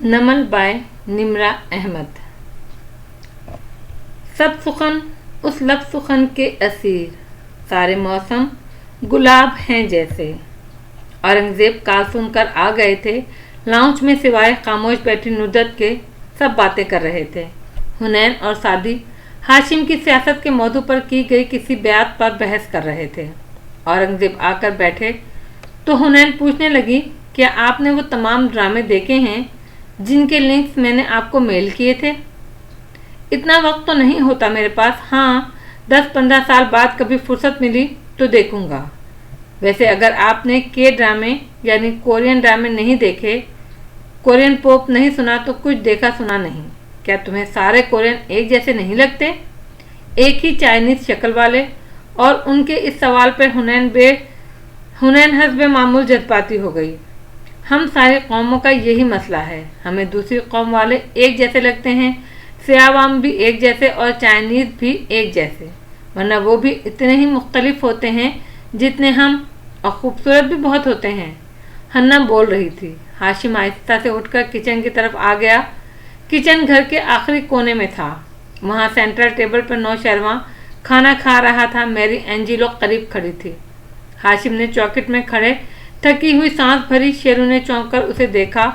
नमल bye Nimra Ahmad. सब सुखन उस लब सुखन के असीर, सारे मौसम गुलाब हैं जैसे। औरंगजेब काल सुनकर आ गए थे। लाउंज में सिवाय खामोश बैठी नुसरत के सब बातें कर रहे थे। हुनैन और सादी हाशिम की सियासत के मौजू पर की गई किसी बात पर बहस कर रहे थे। औरंगजेब आकर बैठे तो हुनैन पूछने लगी, क्या आपने वो तमाम ड्रामे देखे हैं जिनके लिंक्स मैंने आपको मेल किए थे? इतना वक्त तो नहीं होता मेरे पास। हाँ, 10-15 साल बाद कभी फुर्सत मिली तो देखूंगा। वैसे अगर आपने के ड्रामे यानी कोरियन ड्रामे नहीं देखे, कोरियन पॉप नहीं सुना तो कुछ देखा सुना नहीं। क्या तुम्हें सारे कोरियन एक जैसे नहीं लगते? एक ही चाइनीज शक्ल वाले? और उनके इस सवाल पर हुनैन हस्बे मामूल जज्बाती हो गई। हम सारी कौमों का यही मसला है, हमें दूसरी कौम वाले एक जैसे लगते हैं, सियावाम भी एक जैसे और चाइनीज भी एक जैसे, वरना वो भी इतने ही मुख्तलिफ होते हैं जितने हम, और खूबसूरत भी बहुत होते हैं। हन्ना बोल रही थी। हाशिम आहिस्ता से उठकर किचन की तरफ आ गया। किचन घर के आखिरी कोने में था। वहाँ सेंट्रल टेबल पर नौशहरवां खाना खा रहा था। मैरी एंजिलो करीब खड़ी थी। हाशिम ने चौखट में खड़े थकी हुई सांस भरी। शेरू ने चौंक कर उसे देखा,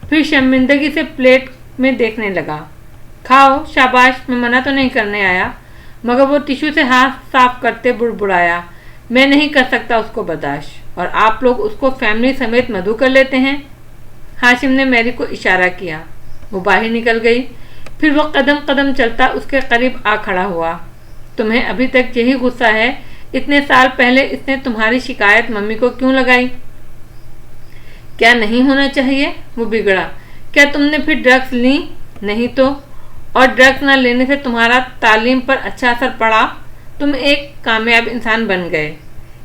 फिर शर्मिंदगी से प्लेट में देखने लगा। खाओ, शाबाश, मैं मना तो नहीं करने आया। मगर वो टिश्यू से हाथ साफ करते बुड़बुड़ाया, मैं नहीं कर सकता उसको बर्दाश्त, और आप लोग उसको फैमिली समेत मधु कर लेते हैं। हाशिम ने मैरी को इशारा किया। वो बाहर निकल गई। फिर वो कदम कदम चलता उसके करीब आ खड़ा हुआ। तुम्हें अभी तक यही गुस्सा है? इतने साल पहले इसने तुम्हारी शिकायत मम्मी को क्यों लगाई? क्या नहीं होना चाहिए? वो बिगड़ा। क्या तुमने फिर ड्रग्स ली? नहीं तो। और ड्रग्स न लेने से तुम्हारा तालीम पर अच्छा असर पड़ा? तुम एक कामयाब इंसान बन गए।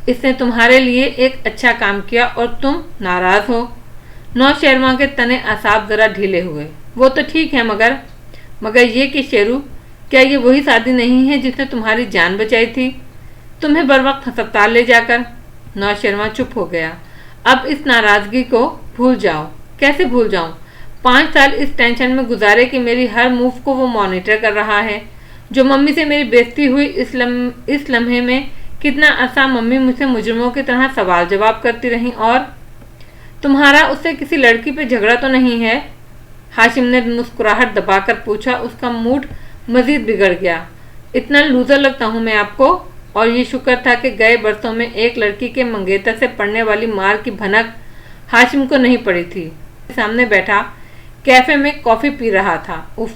इसने तुम्हारे लिए एक अच्छा काम किया और तुम नाराज हो। नौशहरवां के तने असाब जरा ढीले हुए। वो तो ठीक है, मगर ये कि शेरू, क्या ये वही शादी नहीं है जिसने तुम्हारी जान बचाई थी, तुम्हें बर वक्त अस्पताल ले जाकर? नौशहरवां चुप हो गया। अब इस नाराजगी को भूल जाओ। कैसे भूल जाऊं? 5 साल इस टेंशन में गुजारे कि मेरी हर मूव को वो मॉनिटर कर रहा है। जो मम्मी से मेरी बेइज्जती हुई, इस लम्हे में कितना अरसा मम्मी मुझसे मुजरिमों की तरह सवाल जवाब करती रही। और तुम्हारा उससे किसी लड़की पे झगड़ा तो नहीं है? हाशिम ने मुस्कुराहट दबाकर पूछा। उसका मूड मजीद बिगड़ गया। इतना लूजर लगता हूँ मैं आपको? और ये शुक्र था कि गए बरसों में एक लड़की के मंगेतर से पड़ने वाली मार की भनक हाशिम को नहीं पड़ी थी। सामने बैठा कैफे में कॉफी पी रहा था। उफ,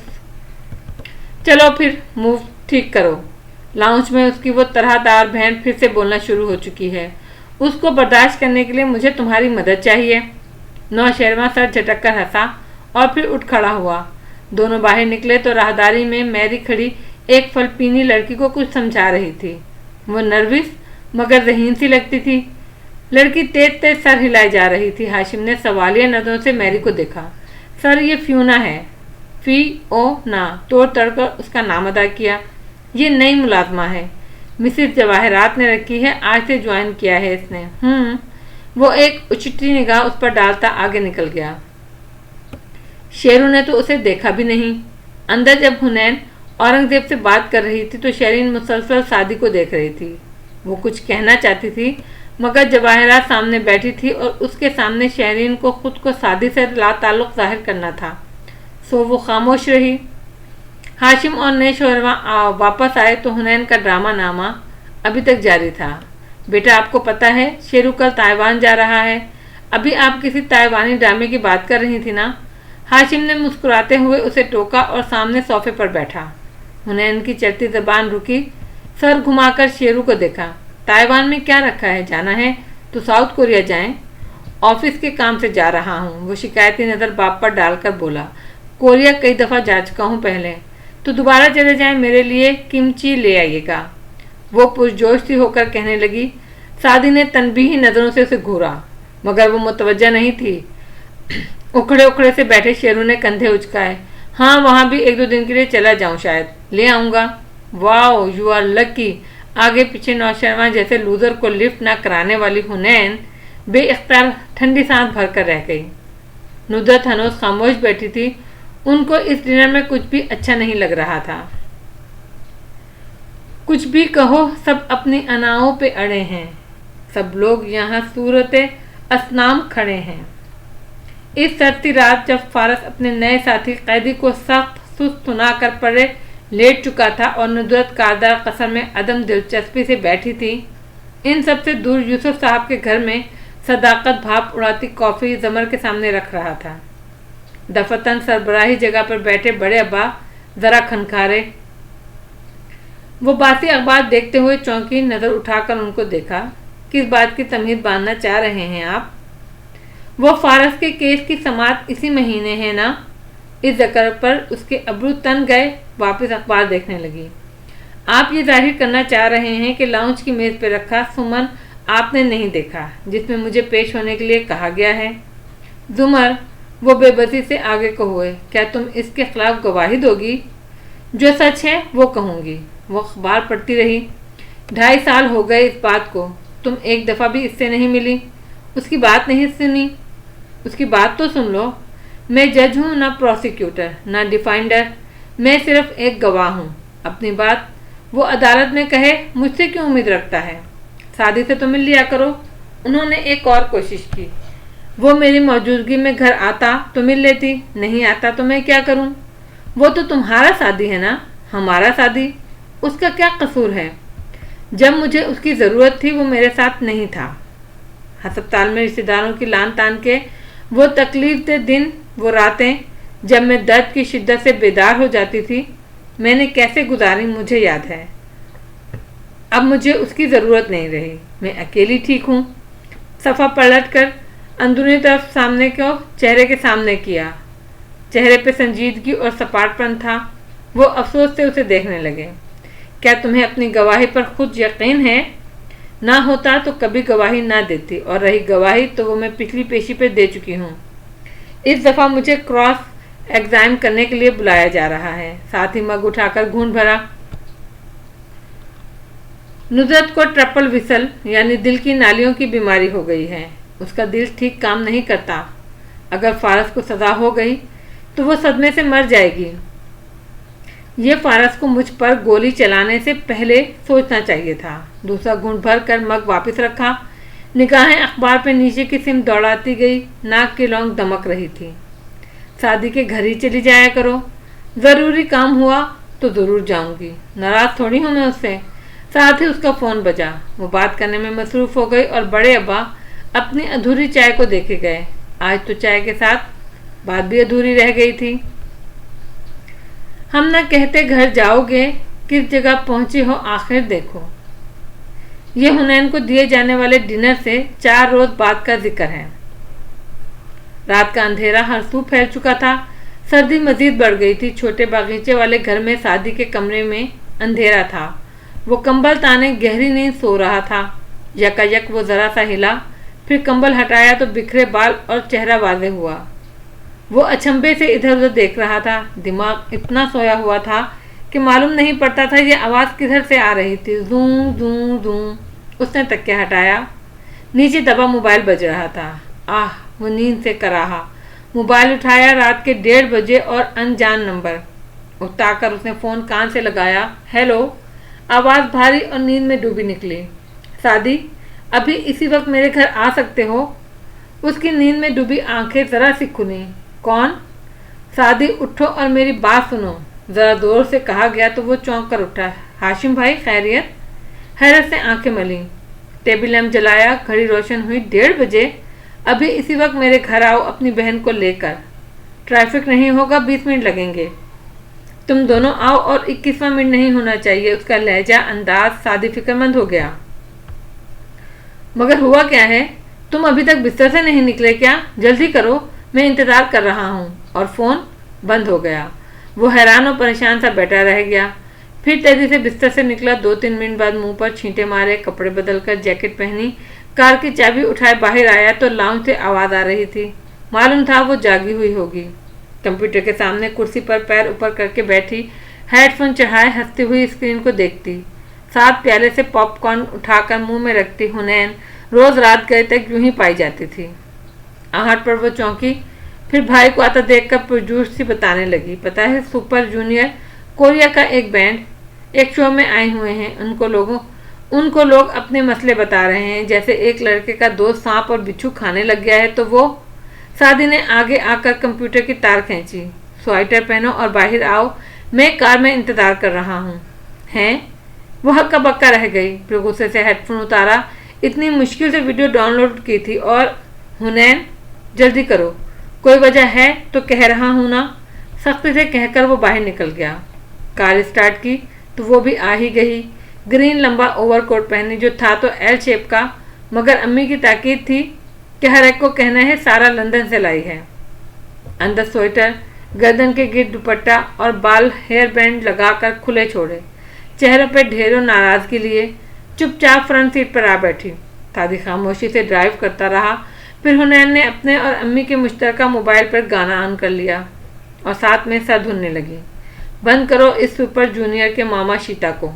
चलो फिर मूव ठीक करो। लाउंज में उसकी वो तरहदार बहन फिर से बोलना शुरू हो चुकी है। उसको बर्दाश्त करने के लिए मुझे तुम्हारी मदद चाहिए। नौशहरवां सर झटक कर हंसा और फिर उठ खड़ा हुआ। दोनों बाहर निकले तो राहदारी में मैरी खड़ी एक फलपीनी लड़की को कुछ समझा रही थी। वो नर्वस मगर ज़हीन सी लगती थी। लड़की तेज तेज सर हिलाई जा रही थी। हाशिम ने सवालिया नजरों से मैरी को देखा। सर, ये फ्यूना है। FIONA तोड़ तड़कर उसका नाम अदा किया। ये नई मुलाजमा है, मिसिस जवाहरात ने रखी है, आज से ज्वाइन किया है इसने। वो एक उचटी निगाह उस पर डालता आगे निकल गया। शेरू ने तो उसे देखा भी नहीं। अंदर जब हुनैन औरंगजेब से बात कर रही थी तो शरीन मुसलसल सादी को देख रही थी। वो कुछ कहना चाहती थी मगर जवाहरात सामने बैठी थी और उसके सामने शहरीन को खुद को सादी से लाताल्लुक जाहिर करना था, सो वो खामोश रही। हाशिम और नौशहरवां वापस आए तो हुनैन का ड्रामा नामा अभी तक जारी था। बेटा, आपको पता है शेरू कल ताइवान जा रहा है। अभी आप किसी ताइवानी ड्रामे की बात कर रही थी ना? हाशिम ने मुस्कुराते हुए उसे टोका और सामने सोफे पर बैठा। हुनैन की चलती जबान रुकी। सर घुमाकर शेरू को देखा। ताइवान में क्या रखा है? जाना है तो साउथ कोरिया जाएं। ऑफिस के काम से जा रहा हूँ, वो शिकायती नज़र बाप पर डालकर बोला। कोरिया कई दफ़ा जा चुका हूँ पहले, तो दोबारा चले जाएं। मेरे लिए किमची ले आइएगा। वो पुरजोश सी होकर कहने लगी। सादी ने तनबीही नज़रों से उसे घूरा मगर वो मुतवज्जा नहीं थी। उखड़े उखड़े से बैठे शेरू ने कंधे उचकाए। हाँ, वहाँ भी 1-2 दिन के लिए चला जाऊँ, शायद ले आऊँगा। Wow, you are lucky. आगे पीछे नौशहरवां जैसे लूजर को लिफ्ट ना कराने वाली हुनैन बेइख्तियार ठंडी सांस भर कर रह गई। नुसरत हनोज खामोश बैठी थी। उनको इस डिनर में कुछ भी अच्छा नहीं लग रहा था। कुछ भी कहो, सब अपनी अनाओं पे अड़े हैं। सब लोग यहाँ सूरते असनाम खड़े हैं। इस सर्दी रात जब फारस अपने नए साथी कैदी को सख्त सुस्त सुनाकर पड़े लेट चुका था और नुसरत कारदार कसर में अदम दिलचस्पी से बैठी थी, इन सब से दूर यूसुफ साहब के घर में सदाकत भाप उड़ाती कॉफ़ी जमर के सामने रख रहा था। दफतन सरबराही जगह पर बैठे बड़े अब्बा जरा खनखारे। वो बासी अखबार देखते हुए चौंकी, नज़र उठाकर उनको देखा। किस बात की तमीज़ बांधना चाह रहे हैं आप? वो फारस के केस की समाअत इसी महीने है ना? इस जिक्र पर उसके अब्रू तन गए। वापस अखबार देखने लगी। आप ये जाहिर करना चाह रहे हैं कि लाउंज की मेज़ पर रखा सुमन आपने नहीं देखा, जिसमें मुझे पेश होने के लिए कहा गया है? जुमर, वो बेबसी से आगे को हुए, क्या तुम इसके खिलाफ गवाही दोगी? जो सच है वो कहूँगी। वो अखबार पढ़ती रही। 2.5 साल हो गए इस बात को। तुम एक दफ़ा भी इससे नहीं मिली, उसकी बात नहीं सुनी। उसकी बात तो सुन लो। मैं जज हूँ, ना प्रोसिक्यूटर, ना डिफेंडर। मैं सिर्फ एक गवाह हूँ। अपनी बात वो अदालत में कहे, मुझसे क्यों उम्मीद रखता है? सादी से तो मिल लिया करो। उन्होंने एक और कोशिश की। वो मेरी मौजूदगी में घर आता तो मिल लेती, नहीं आता तो मैं क्या करूं? वो तो तुम्हारा सादी है ना, हमारा सादी। उसका क्या कसूर है? जब मुझे उसकी ज़रूरत थी वो मेरे साथ नहीं था। अस्पताल में रिश्तेदारों की लान तान के वो तकलीफ दे दिन, वो रातें जब मैं दर्द की शिद्दत से बेदार हो जाती थी, मैंने कैसे गुजारी मुझे याद है। अब मुझे उसकी ज़रूरत नहीं रही। मैं अकेली ठीक हूँ। सफ़ा पलट कर अंदरूनी तरफ सामने को चेहरे के सामने किया। चेहरे पे संजीदगी और सपाटपन था। वो अफसोस से उसे देखने लगे। क्या तुम्हें अपनी गवाही पर खुद यकीन है? ना होता तो कभी गवाही ना देती, और रही गवाही तो वो मैं पिछली पेशी पे दे चुकी हूँ। इस दफ़ा मुझे क्रॉस एग्जाम करने के लिए बुलाया जा रहा है। साथ ही मग उठाकर घूंट भरा। नुसरत को ट्रिपल विसल यानी दिल की नालियों की बीमारी हो गई है। उसका दिल ठीक काम नहीं करता। अगर फारस को सजा हो गई तो वो सदमे से मर जाएगी। ये फारस को मुझ पर गोली चलाने से पहले सोचना चाहिए था। दूसरा घूंट भर कर मग वापस रखा। निगाहें अखबार पे नीचे की सिम दौड़ाती गई। नाक की लौंग दमक रही थी। शादी के घर ही चली जाया करो। ज़रूरी काम हुआ तो ज़रूर जाऊंगी। नाराज़ थोड़ी हूँ मैं उससे। साथ ही उसका फ़ोन बजा। वो बात करने में मसरूफ़ हो गई और बड़े अब्बा अपनी अधूरी चाय को देखे गए। आज तो चाय के साथ बात भी अधूरी रह गई थी। हम न कहते घर जाओगे, किस जगह पहुंची हो आखिर देखो। ये हुनैन को दिए जाने वाले डिनर से 4 रोज बाद का जिक्र है। रात का अंधेरा हर सू फैल चुका था। सर्दी मजीद बढ़ गई थी। छोटे बागीचे वाले घर में शादी के कमरे में अंधेरा था। वो कंबल ताने गहरी नींद सो रहा था। यकायक वो जरा सा हिला, फिर कंबल हटाया तो बिखरे बाल और चेहरा वाज़े हुआ। वो अचंभे से इधर उधर देख रहा था। दिमाग इतना सोया हुआ था कि मालूम नहीं पड़ता था ये आवाज़ किधर से आ रही थी। जूं जूं जूं। उसने तकिया हटाया। नीचे दबा मोबाइल बज रहा था। आह, वो नींद से कराहा। मोबाइल उठाया। रात के 1:30 बजे और अनजान नंबर। उठाकर उसने फ़ोन कान से लगाया। हेलो। आवाज़ भारी और नींद में डूबी निकली। शादी, अभी इसी वक्त मेरे घर आ सकते हो? उसकी नींद में डूबी आंखें जरा सी खुली। कौन? शादी, उठो और मेरी बात सुनो। ज़रा जोर से कहा गया तो वो चौंक कर उठा। हाशिम भाई, खैरियत? हैरत से आंखें मली। टेबल लैंप जलाया। घड़ी रोशन हुई 1:30 बजे। अभी इसी वक्त मेरे घर आओ अपनी बहन को लेकर। ट्रैफिक नहीं होगा, 20 मिनट लगेंगे। तुम दोनों आओ और 21वां मिनट नहीं होना चाहिए। उसका लहजा, अंदाज शादी फिक्रमंद हो गया। मगर हुआ क्या है? तुम अभी तक बिस्तर से नहीं निकले क्या? जल्दी करो, मैं इंतज़ार कर रहा हूँ। और फ़ोन बंद हो गया। वो हैरान और परेशान सा बैठा रह गया। फिर तेजी से बिस्तर से निकला। 2-3 मिनट बाद मुंह पर छींटे मारे, कपड़े बदलकर जैकेट पहनी, कार की चाबी उठाए बाहर आया तो लाउंज से आवाज़ आ रही थी। मालूम था वो जागी हुई होगी। कंप्यूटर के सामने कुर्सी पर पैर ऊपर करके बैठी, हेडफोन चढ़ाए हंसती हुई स्क्रीन को देखती। 7 प्याले से पॉपकॉर्न उठाकर मुंह में रखती हुनैन रोज़ रात गए तक यूं ही पाई जाती थी। आहट पर वो चौंकी, फिर भाई को आता देखकर पुरजोश सी बताने लगी, पता है सुपर जूनियर कोरिया का एक बैंड एक शो में आए हुए हैं। उनको लोग अपने मसले बता रहे हैं, जैसे एक लड़के का दोस्त सांप और बिच्छू खाने लग गया है तो वो। सादी ने आगे आकर कंप्यूटर की तार खींची। स्वेटर पहनो और बाहर आओ, मैं कार में इंतजार कर रहा हूँ। हैं? वो हक्का बक्का रह गई। फिर गुस्से से हेडफोन उतारा। इतनी मुश्किल से वीडियो डाउनलोड की थी। और हुनैन जल्दी करो, कोई वजह है तो कह रहा हूँ ना। सख्ती से कहकर वो बाहर निकल गया। कार स्टार्ट की तो वो भी आ ही गई। ग्रीन लंबा ओवरकोट पहने जो था तो एल शेप का, मगर अम्मी की ताकीद थी कि हर एक को कहना है सारा लंदन से लाई है। अंदर स्वेटर, गर्दन के गिर्द दुपट्टा और बाल हेयर बैंड लगाकर खुले छोड़े, चेहरे पर ढेरों नाराजगी लिए चुपचाप फ्रंट सीट पर आ बैठी। सादी खामोशी से ड्राइव करता रहा। फिर हुनैन ने अपने और अम्मी के मुश्तरका मोबाइल पर गाना ऑन कर लिया और साथ में सर धुनने लगी। बंद करो इस सुपर जूनियर के मामा शीता को।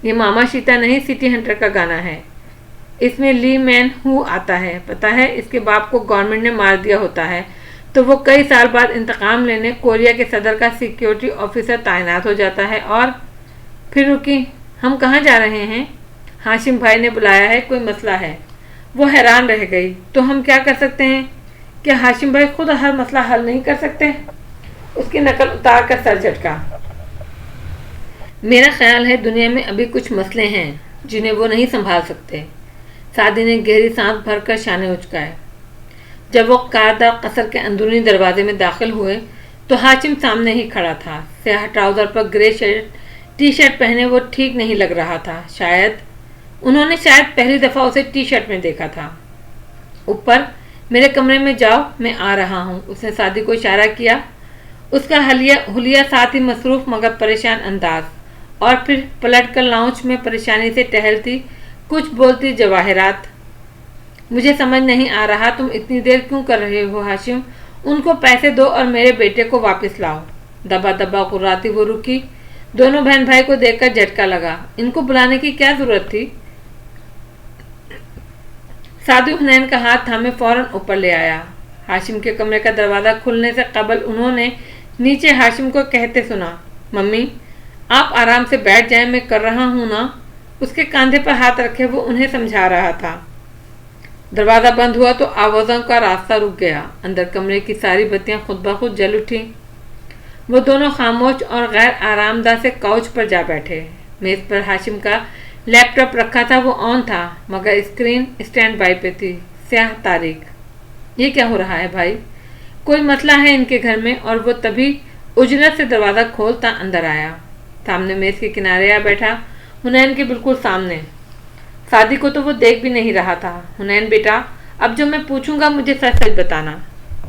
ये मामा शीता नहीं, सिटी हंटर का गाना है। इसमें ली मैन हु आता है। पता है इसके बाप को गवर्नमेंट ने मार दिया होता है तो वो कई साल बाद इंतकाम लेने कोरिया के सदर का सिक्योरिटी ऑफिसर तैनात हो जाता है। और फिर रुकी, हम कहाँ जा रहे हैं? हाशिम भाई ने बुलाया है, कोई मसला है। वो हैरान रह गई। तो हम क्या कर सकते हैं? क्या हाशिम भाई खुद हर मसला हल नहीं कर सकते? उसकी नकल उतार कर सर झटका। मेरा ख्याल है दुनिया में अभी कुछ मसले हैं जिन्हें वो नहीं संभाल सकते। सादी ने गहरी सांस भरकर शाने उचकाए। जब वो कारदार कसर के अंदरूनी दरवाजे में दाखिल हुए तो हाशिम सामने ही खड़ा था। स्याह ट्राउजर पर ग्रे टी शर्ट पहने वो ठीक नहीं लग रहा था। उन्होंने शायद पहली दफा उसे टी शर्ट में देखा था। ऊपर मेरे कमरे में जाओ, मैं आ रहा हूँ। उसने सादी को इशारा किया। उसका हुलिया साथ ही मसरूफ मगर परेशान अंदाज, और फिर पलटकर लाउंज में परेशानी से टहलती कुछ बोलती जवाहरात। मुझे समझ नहीं आ रहा तुम इतनी देर क्यों कर रहे हो हाशिम? उनको पैसे दो और मेरे बेटे को वापस लाओ। दबा दबा कुर्राती वो रुकी। दोनों बहन भाई को देखकर झटका लगा। इनको बुलाने की क्या जरूरत थी? सादी हुनैन का हाथ थामे फौरन ऊपर ले आया। हाशिम के कमरे का दरवाजा खुलने से कबल उन्होंने नीचे हाशिम को कहते सुना, मम्मी आप आराम से बैठ जाएं, मैं कर रहा हूं ना। उसके कंधे पर हाथ रखे वो उन्हें समझा रहा था। दरवाजा बंद हुआ तो आवाज़ों का रास्ता रुक गया। अंदर कमरे की सारी बत्तियां खुद ब खुद जल उठी। वो दोनों खामोश और गैर आरामदाह से काउच पर जा बैठे। मेज पर हाशिम का लैपटॉप रखा था, वो ऑन था मगर स्क्रीन स्टैंड बाई पे थी। स्याह तारीख। ये क्या हो रहा है भाई? कोई मसला है इनके घर में? और वो तभी उजलत से दरवाज़ा खोलता अंदर आया। सामने मेज के किनारे आ बैठा, हुनैन के बिल्कुल सामने। सादी को तो वो देख भी नहीं रहा था। हुनैन बेटा, अब जो मैं पूछूंगा मुझे सच सच बताना।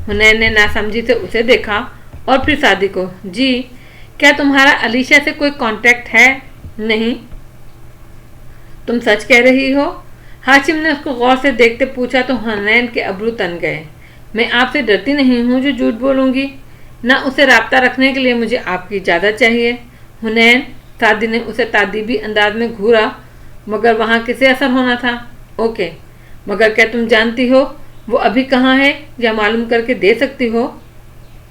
हुनैन ने नासमझी से उसे देखा और फिर सादी को। जी, क्या तुम्हारा अलीशा से कोई कांटेक्ट है? नहीं। तुम सच कह रही हो? हाशिम ने उसको गौर से देखते पूछा तो हुनैन के अब्रू तन गए। मैं आपसे डरती नहीं हूँ जो झूठ बोलूँगी। न उसे राब्ता रखने के लिए मुझे आपकी इजाज़त चाहिए। हुनैन, सादी ने उसे तादीबी अंदाज में घूरा, मगर वहाँ किसे असर होना था। ओके, मगर क्या तुम जानती हो वो अभी कहाँ है या मालूम करके दे सकती हो?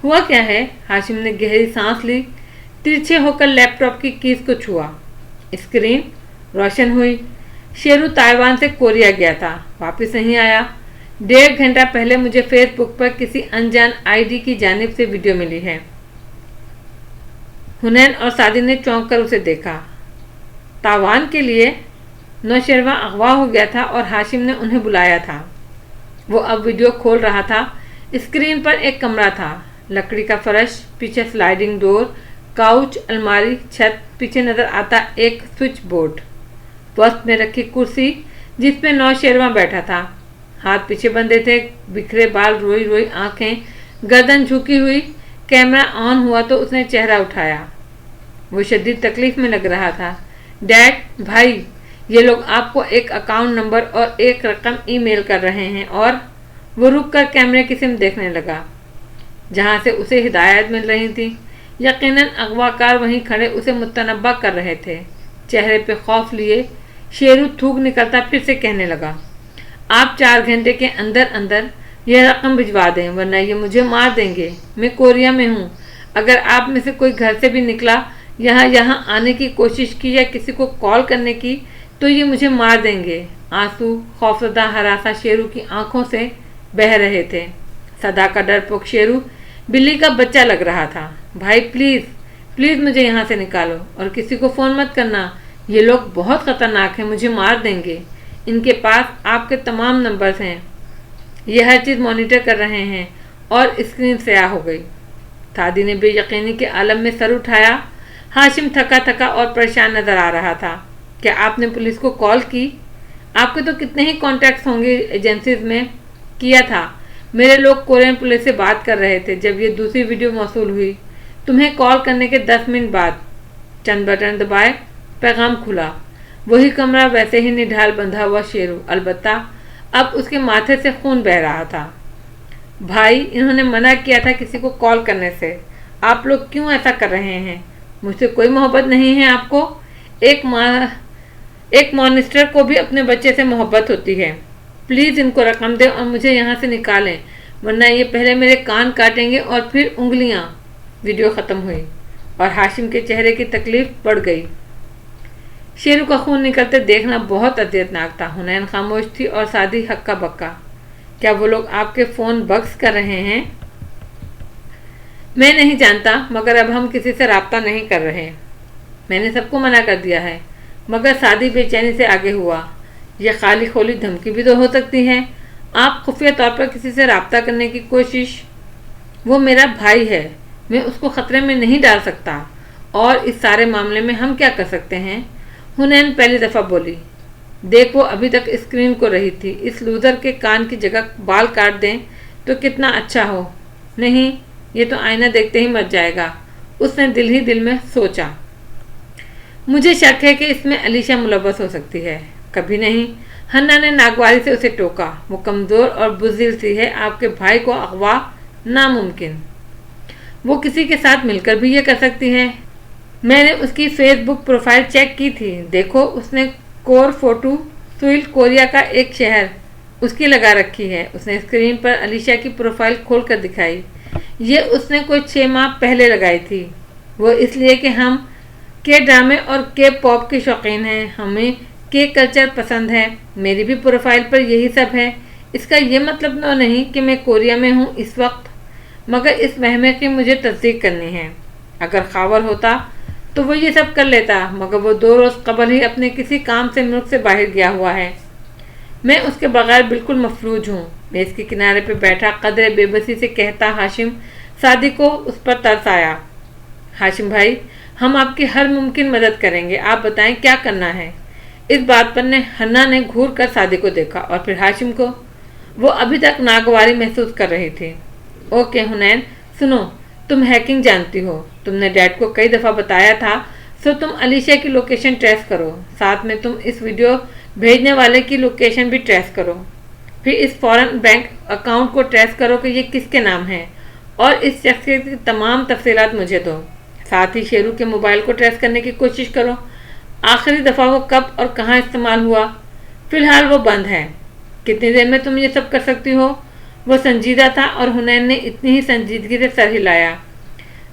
हुआ क्या है? हाशिम ने गहरी सांस ली, तिरछे होकर लैपटॉप की कीज को छुआ। स्क्रीन रोशन हुई। शेरू ताइवान से कोरिया गया था, वापस नहीं आया। 1.5 घंटा पहले मुझे फेसबुक पर किसी अनजान आईडी की जानिब से वीडियो मिली है। हुनैन और सादी ने चौंक कर उसे देखा। ताइवान के लिए नौशेरवा अगवा हो गया था और हाशिम ने उन्हें बुलाया था। वो अब वीडियो खोल रहा था। स्क्रीन पर एक कमरा था, लकड़ी का फर्श, पीछे स्लाइडिंग डोर, काउच, अलमारी, छत, पीछे नजर आता एक स्विच बोर्ड, वस्त में रखी कुर्सी जिस पे नौशेरवा बैठा था। हाथ पीछे बंधे थे, बिखरे बाल, रोई रोई आंखें, गर्दन झुकी हुई। कैमरा ऑन हुआ तो उसने चेहरा उठाया। वो शदीद तकलीफ में लग रहा था। डैड, भाई, ये लोग आपको एक अकाउंट नंबर और एक रकम ईमेल कर रहे हैं। और वो रुककर कैमरे की सिम देखने लगा जहां से उसे हिदायत मिल रही थी। यकीनन अगवाकार वहीं खड़े उसे मुतनब्बा कर रहे थे। चेहरे पे खौफ लिए शेरू थूक निकलता फिर से कहने लगा, आप 4 घंटे के अंदर अंदर यह रकम भिजवा दें वरना ये मुझे मार देंगे। मैं कोरिया में हूँ। अगर आप में से कोई घर से भी निकला, यहाँ आने की कोशिश की या किसी को कॉल करने की, तो ये मुझे मार देंगे। आंसू खौफजदा हरासा शेरू की आंखों से बह रहे थे। सदा का डरपोक शेरू बिल्ली का बच्चा लग रहा था। भाई प्लीज प्लीज मुझे यहाँ से निकालो और किसी को फोन मत करना। ये लोग बहुत खतरनाक हैं, मुझे मार देंगे। इनके पास आपके तमाम नंबर्स हैं। ये हर चीज़ मॉनिटर कर रहे हैं। और स्क्रीन स्याह हो गई। सादी ने बेयकीनी के आलम में सर उठाया। हाशिम थका थका और परेशान नजर आ रहा था। क्या आपने पुलिस को कॉल की? आपके तो कितने ही कॉन्टैक्ट्स होंगे एजेंसीज में। किया था। मेरे लोग कोरियन पुलिस से बात कर रहे थे जब ये दूसरी वीडियो मौसूल हुई। तुम्हें कॉल करने के 10 मिनट बाद। चंद बटन दबाए, पैगाम खुला। वही कमरा, वैसे ही निढाल बंधा हुआ शेरू, अलबत्ता अब उसके माथे से खून बह रहा था। भाई, इन्होंने मना किया था किसी को कॉल करने से। आप लोग क्यों ऐसा कर रहे हैं? मुझसे कोई मोहब्बत नहीं है आपको? एक मॉनिस्टर को भी अपने बच्चे से मोहब्बत होती है। प्लीज़ इनको रकम दें और मुझे यहाँ से निकालें, वरना ये पहले मेरे कान काटेंगे और फिर उंगलियाँ। वीडियो ख़त्म हुई और हाशिम के चेहरे की तकलीफ बढ़ गई। शेरू का खून निकलते देखना बहुत अजियतनाक था। हुनैन खामोश थी और सादी हक्का बक्का। क्या वो लोग आपके फ़ोन बक्स कर रहे हैं? मैं नहीं जानता, मगर अब हम किसी से राब्ता नहीं कर रहे। मैंने सबको मना कर दिया है। मगर सादी बेचैनी से आगे हुआ। यह खाली खोली धमकी भी तो हो सकती है। आप खुफिया तौर पर किसी से राब्ता करने की कोशिश। वो मेरा भाई है, मैं उसको खतरे में नहीं डाल सकता। और इस सारे मामले में हम क्या कर सकते हैं? हुनैन पहली दफ़ा बोली। देख, वो अभी तक स्क्रीन को रही थी। इस लूज़र के कान की जगह बाल काट दें तो कितना अच्छा हो। नहीं, ये तो आईना देखते ही मर जाएगा, उसने दिल ही दिल में सोचा। मुझे शक है कि इसमें अलीशा मुलव्वस हो सकती है। कभी नहीं, हन्ना ने नागवारी से उसे टोका। वो कमज़ोर और बुज़दिल सी है। आपके भाई को अगवा नामुमकिन। वो किसी के साथ मिलकर भी ये कर सकती है। मैंने उसकी फेसबुक प्रोफाइल चेक की थी। देखो, उसने कोर फोटो सुइल कोरिया का एक शहर उसकी लगा रखी है। उसने स्क्रीन पर अलीशा की प्रोफाइल खोल कर दिखाई। ये उसने कोई 6 माह पहले लगाई थी। वो इसलिए कि हम के ड्रामे और के पॉप के शौकीन हैं। हमें के कल्चर पसंद है। मेरी भी प्रोफाइल पर यही सब है। इसका ये मतलब तो नहीं कि मैं कोरिया में हूँ इस वक्त, मगर इस वहम की मुझे तस्दीक करनी है। अगर खावर होता तो वो ये सब कर लेता, मगर वो 2 रोज़ कबल ही अपने किसी काम से मुल्क से बाहर गया हुआ है। मैं उसके बगैर बिल्कुल मफलूज हूँ। मेज़ के किनारे पे बैठा कदरे बेबसी से कहता हाशिम। सादी को उस पर तरस आया। हाशिम भाई, हम आपकी हर मुमकिन मदद करेंगे। आप बताएं क्या करना है? इस बात पर हन्ना ने घूर कर सादी को देखा और फिर हाशिम को। वो अभी तक नागवारी महसूस कर रही थी। ओके हुनैन, सुनो, तुम हैकिंग जानती हो। तुमने डैड को कई दफ़ा बताया था। सो तुम अलीशा की लोकेशन ट्रेस करो। साथ में तुम इस वीडियो भेजने वाले की लोकेशन भी ट्रेस करो। फिर इस फॉरेन बैंक अकाउंट को ट्रेस करो कि ये किसके नाम है, और इस शख्सियत की तमाम तफसीलात मुझे दो। साथ ही शेरू के मोबाइल को ट्रेस करने की कोशिश करो। आखिरी दफ़ा वो कब और कहाँ इस्तेमाल हुआ। फ़िलहाल वो बंद है। कितनी देर में तुम ये सब कर सकती हो? वो संजीदा था और हुनैन ने इतनी ही संजीदगी से सर हिलाया।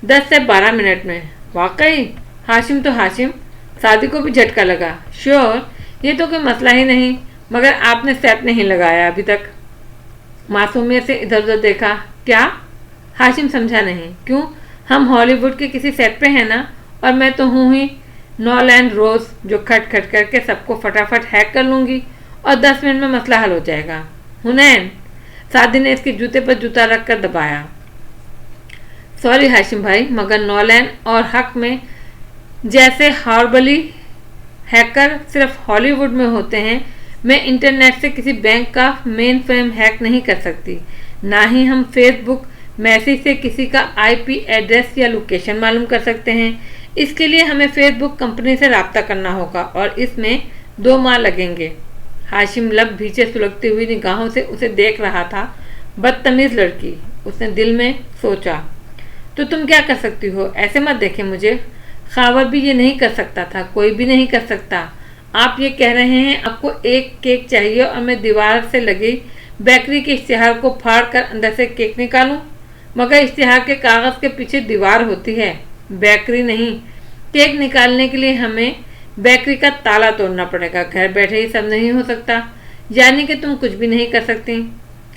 10 से 12 मिनट में। वाकई? हाशिम तो हाशिम। सादी को भी झटका लगा। श्योर, ये तो कोई मसला ही नहीं, मगर आपने सेट नहीं लगाया अभी तक। मासूमियत से इधर उधर देखा। क्या? हाशिम समझा नहीं। क्यों, हम हॉलीवुड के किसी सेट पे हैं ना, और मैं तो हूँ ही नॉलैंड रोज, जो खट खट करके सबको फटाफट हैक कर लूँगी और 10 मिनट में मसला हल हो जाएगा। हुनैन, सादी ने इसके जूते पर जूता रख कर दबाया। सॉरी हाशिम भाई, मगर नॉलैंड और हक में जैसे हॉर्बली हैकर सिर्फ हॉलीवुड में होते हैं। मैं इंटरनेट से किसी बैंक का मेन फ्रेम हैक नहीं कर सकती। ना ही हम फेसबुक मैसेज से किसी का आईपी एड्रेस या लोकेशन मालूम कर सकते हैं। इसके लिए हमें फेसबुक कंपनी से रब्ता करना होगा और इसमें 2 माह लगेंगे। हाशिम लब भीचे सुलगती हुई निगाहों से उसे देख रहा था। बदतमीज लड़की, उसने दिल में सोचा। तो तुम क्या कर सकती हो? ऐसे मत देखें मुझे। खावर भी ये नहीं कर सकता था, कोई भी नहीं कर सकता। आप ये कह रहे हैं आपको एक केक चाहिए और मैं दीवार से लगी बेकरी के इश्तिहार को फाड़ कर अंदर से केक निकालूं? मगर इश्तिहार के कागज के पीछे दीवार होती है, बेकरी नहीं। केक निकालने के लिए हमें बेकरी का ताला तोड़ना पड़ेगा। घर बैठे ही सब नहीं हो सकता, यानी कि तुम कुछ भी नहीं कर सकती।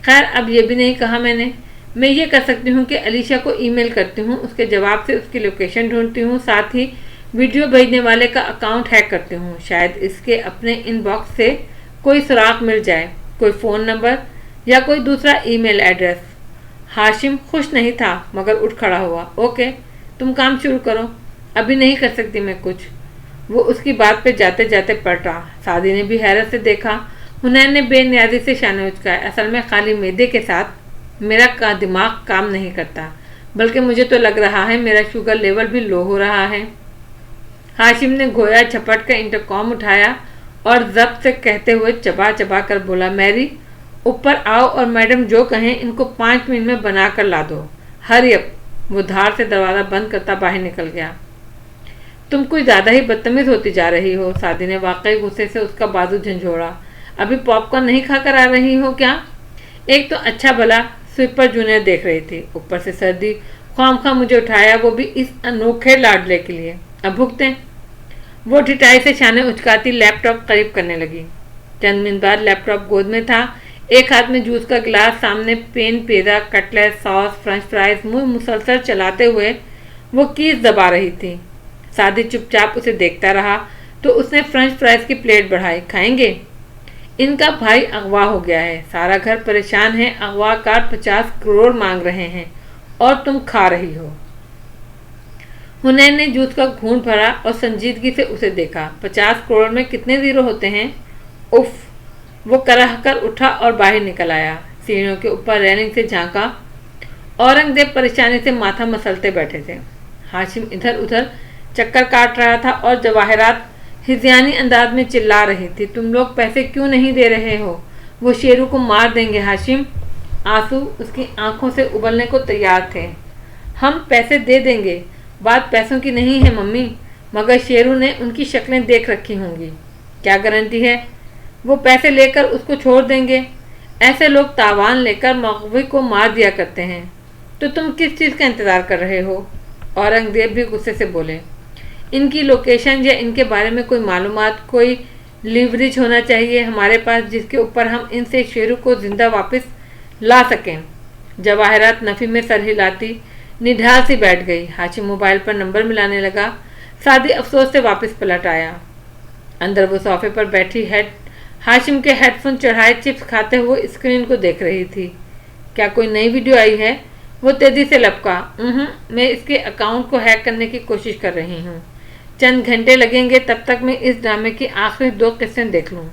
खैर, अब ये भी नहीं कहा मैंने। मैं ये कर सकती हूँ कि अलीशा को ईमेल करती हूँ, उसके जवाब से उसकी लोकेशन ढूंढती हूँ, साथ ही वीडियो भेजने वाले का अकाउंट हैक करती हूँ। शायद इसके अपने इनबॉक्स से कोई सुराग मिल जाए, कोई फ़ोन नंबर या कोई दूसरा ईमेल एड्रेस। हाशिम खुश नहीं था मगर उठ खड़ा हुआ। ओके, तुम काम शुरू करो, अभी नहीं कर सकती मैं कुछ। वो उसकी बात पे जाते जाते पलटा। सादी ने भी हैरत से देखा। हुनैन ने बेनियाजी से शाने उचकाए। असल में खाली मैदे के साथ मेरा दिमाग काम नहीं करता, बल्कि मुझे तो लग रहा है मेरा शुगर लेवल भी लो हो रहा है। हाशिम ने गोया झपट कर इंटरकॉम उठाया और जब्त से कहते हुए चबा चबा कर बोला, मैरी ऊपर आओ और मैडम जो कहें इनको 5 मिनट में बना कर ला दो। Hurry up. वो धार से दरवाज़ा बंद करता बाहर निकल गया। तुम कुछ ज़्यादा ही बदतमीज होती जा रही हो। सादी ने वाकई गुस्से से उसका बाजू झंझोड़ा। अभी पॉपकॉर्न नहीं खाकर आ रही हो क्या? एक तो अच्छा भला स्वीपर जूनियर देख रही थी, ऊपर से सर्दी, ख्वामखा मुझे उठाया, वो भी इस अनोखे लाडले के लिए। अब भुगतें। वो ढिठाई से शाने उचकाती लैपटॉप करीब करने लगी। चंद मिनट बाद लैपटॉप गोद में था, एक हाथ में जूस का गिलास, सामने पेन, पेड़ा, कटलेट, सॉस, फ्रेंच फ्राइज मुंह मुसलसल चलाते हुए वो कीज दबा रही थी। सादी चुपचाप उसे देखता रहा तो उसने फ्रेंच फ्राइज की प्लेट बढ़ाई। खाएंगे? इनका भाई अगवा हो गया है, सारा घर परेशान है, अगवाकार 50 करोड़ मांग रहे हैं और तुम खा रही हो। हुनैन ने जूस का घूंट भरा और संजीदगी से उसे देखा। 50 करोड़ में कितने जीरो होते हैं? उफ। वो कराह कर उठा और बाहर निकल आया। सीढ़ियों के ऊपर रेलिंग से झांका। औरंगजेब परेशानी से माथा मसलते बैठे थे। हाशिम इधर उधर चक्कर काट रहा था और जवाहरात हिज़यानी अंदाज में चिल्ला रही थी, तुम लोग पैसे क्यों नहीं दे रहे हो? वो शेरू को मार देंगे। हाशिम, आंसू उसकी आंखों से उबलने को तैयार थे। हम पैसे दे देंगे, बात पैसों की नहीं है मम्मी, मगर शेरू ने उनकी शक्लें देख रखी होंगी। क्या गारंटी है वो पैसे लेकर उसको छोड़ देंगे? ऐसे लोग तावान लेकर मगवी को मार दिया करते हैं। तो तुम किस चीज़ का इंतज़ार कर रहे हो? औरंगजेब भी गुस्से से बोले। इनकी लोकेशन या इनके बारे में कोई मालूमात, कोई लीवरेज होना चाहिए हमारे पास, जिसके ऊपर हम इनसे शेरू को जिंदा वापस ला सकें। जवाहरात नफ़ी में सर हिलाती निढाल सी बैठ गई। हाशिम मोबाइल पर नंबर मिलाने लगा। सादी अफसोस से वापस पलट आया। अंदर वो सोफे पर बैठी हाशिम के हेडफोन चढ़ाए चिप्स खाते हुए स्क्रीन को देख रही थी। क्या कोई नई वीडियो आई है? वो तेजी से लपका। मैं इसके अकाउंट को हैक करने की कोशिश कर रही हूँ। चंद घंटे लगेंगे, तब तक मैं इस ड्रामे की आखिरी 2 किस्सें देख लूँ।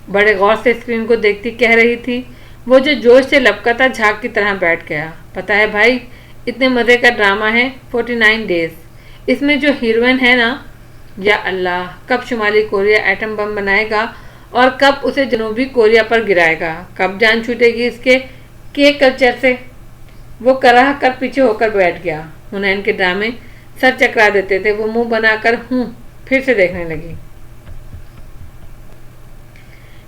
बड़े गौर से स्क्रीन को देखती कह रही थी। वो जो जोश से लपका था झाग की तरह बैठ गया। पता है भाई, इतने मज़े का ड्रामा है 49 डेज। इसमें जो हीरोइन है ना, या अल्लाह, कब शुमाली कोरिया एटम बम बनाएगा और कब उसे जनूबी कोरिया पर गिराएगा? कब जान छूटेगी इसके केक कल्चर से? वो कराह कर पीछे होकर बैठ गया। हुनैन के ड्रामे सर चकरा देते थे। वो मुंह बनाकर फिर से देखने लगी।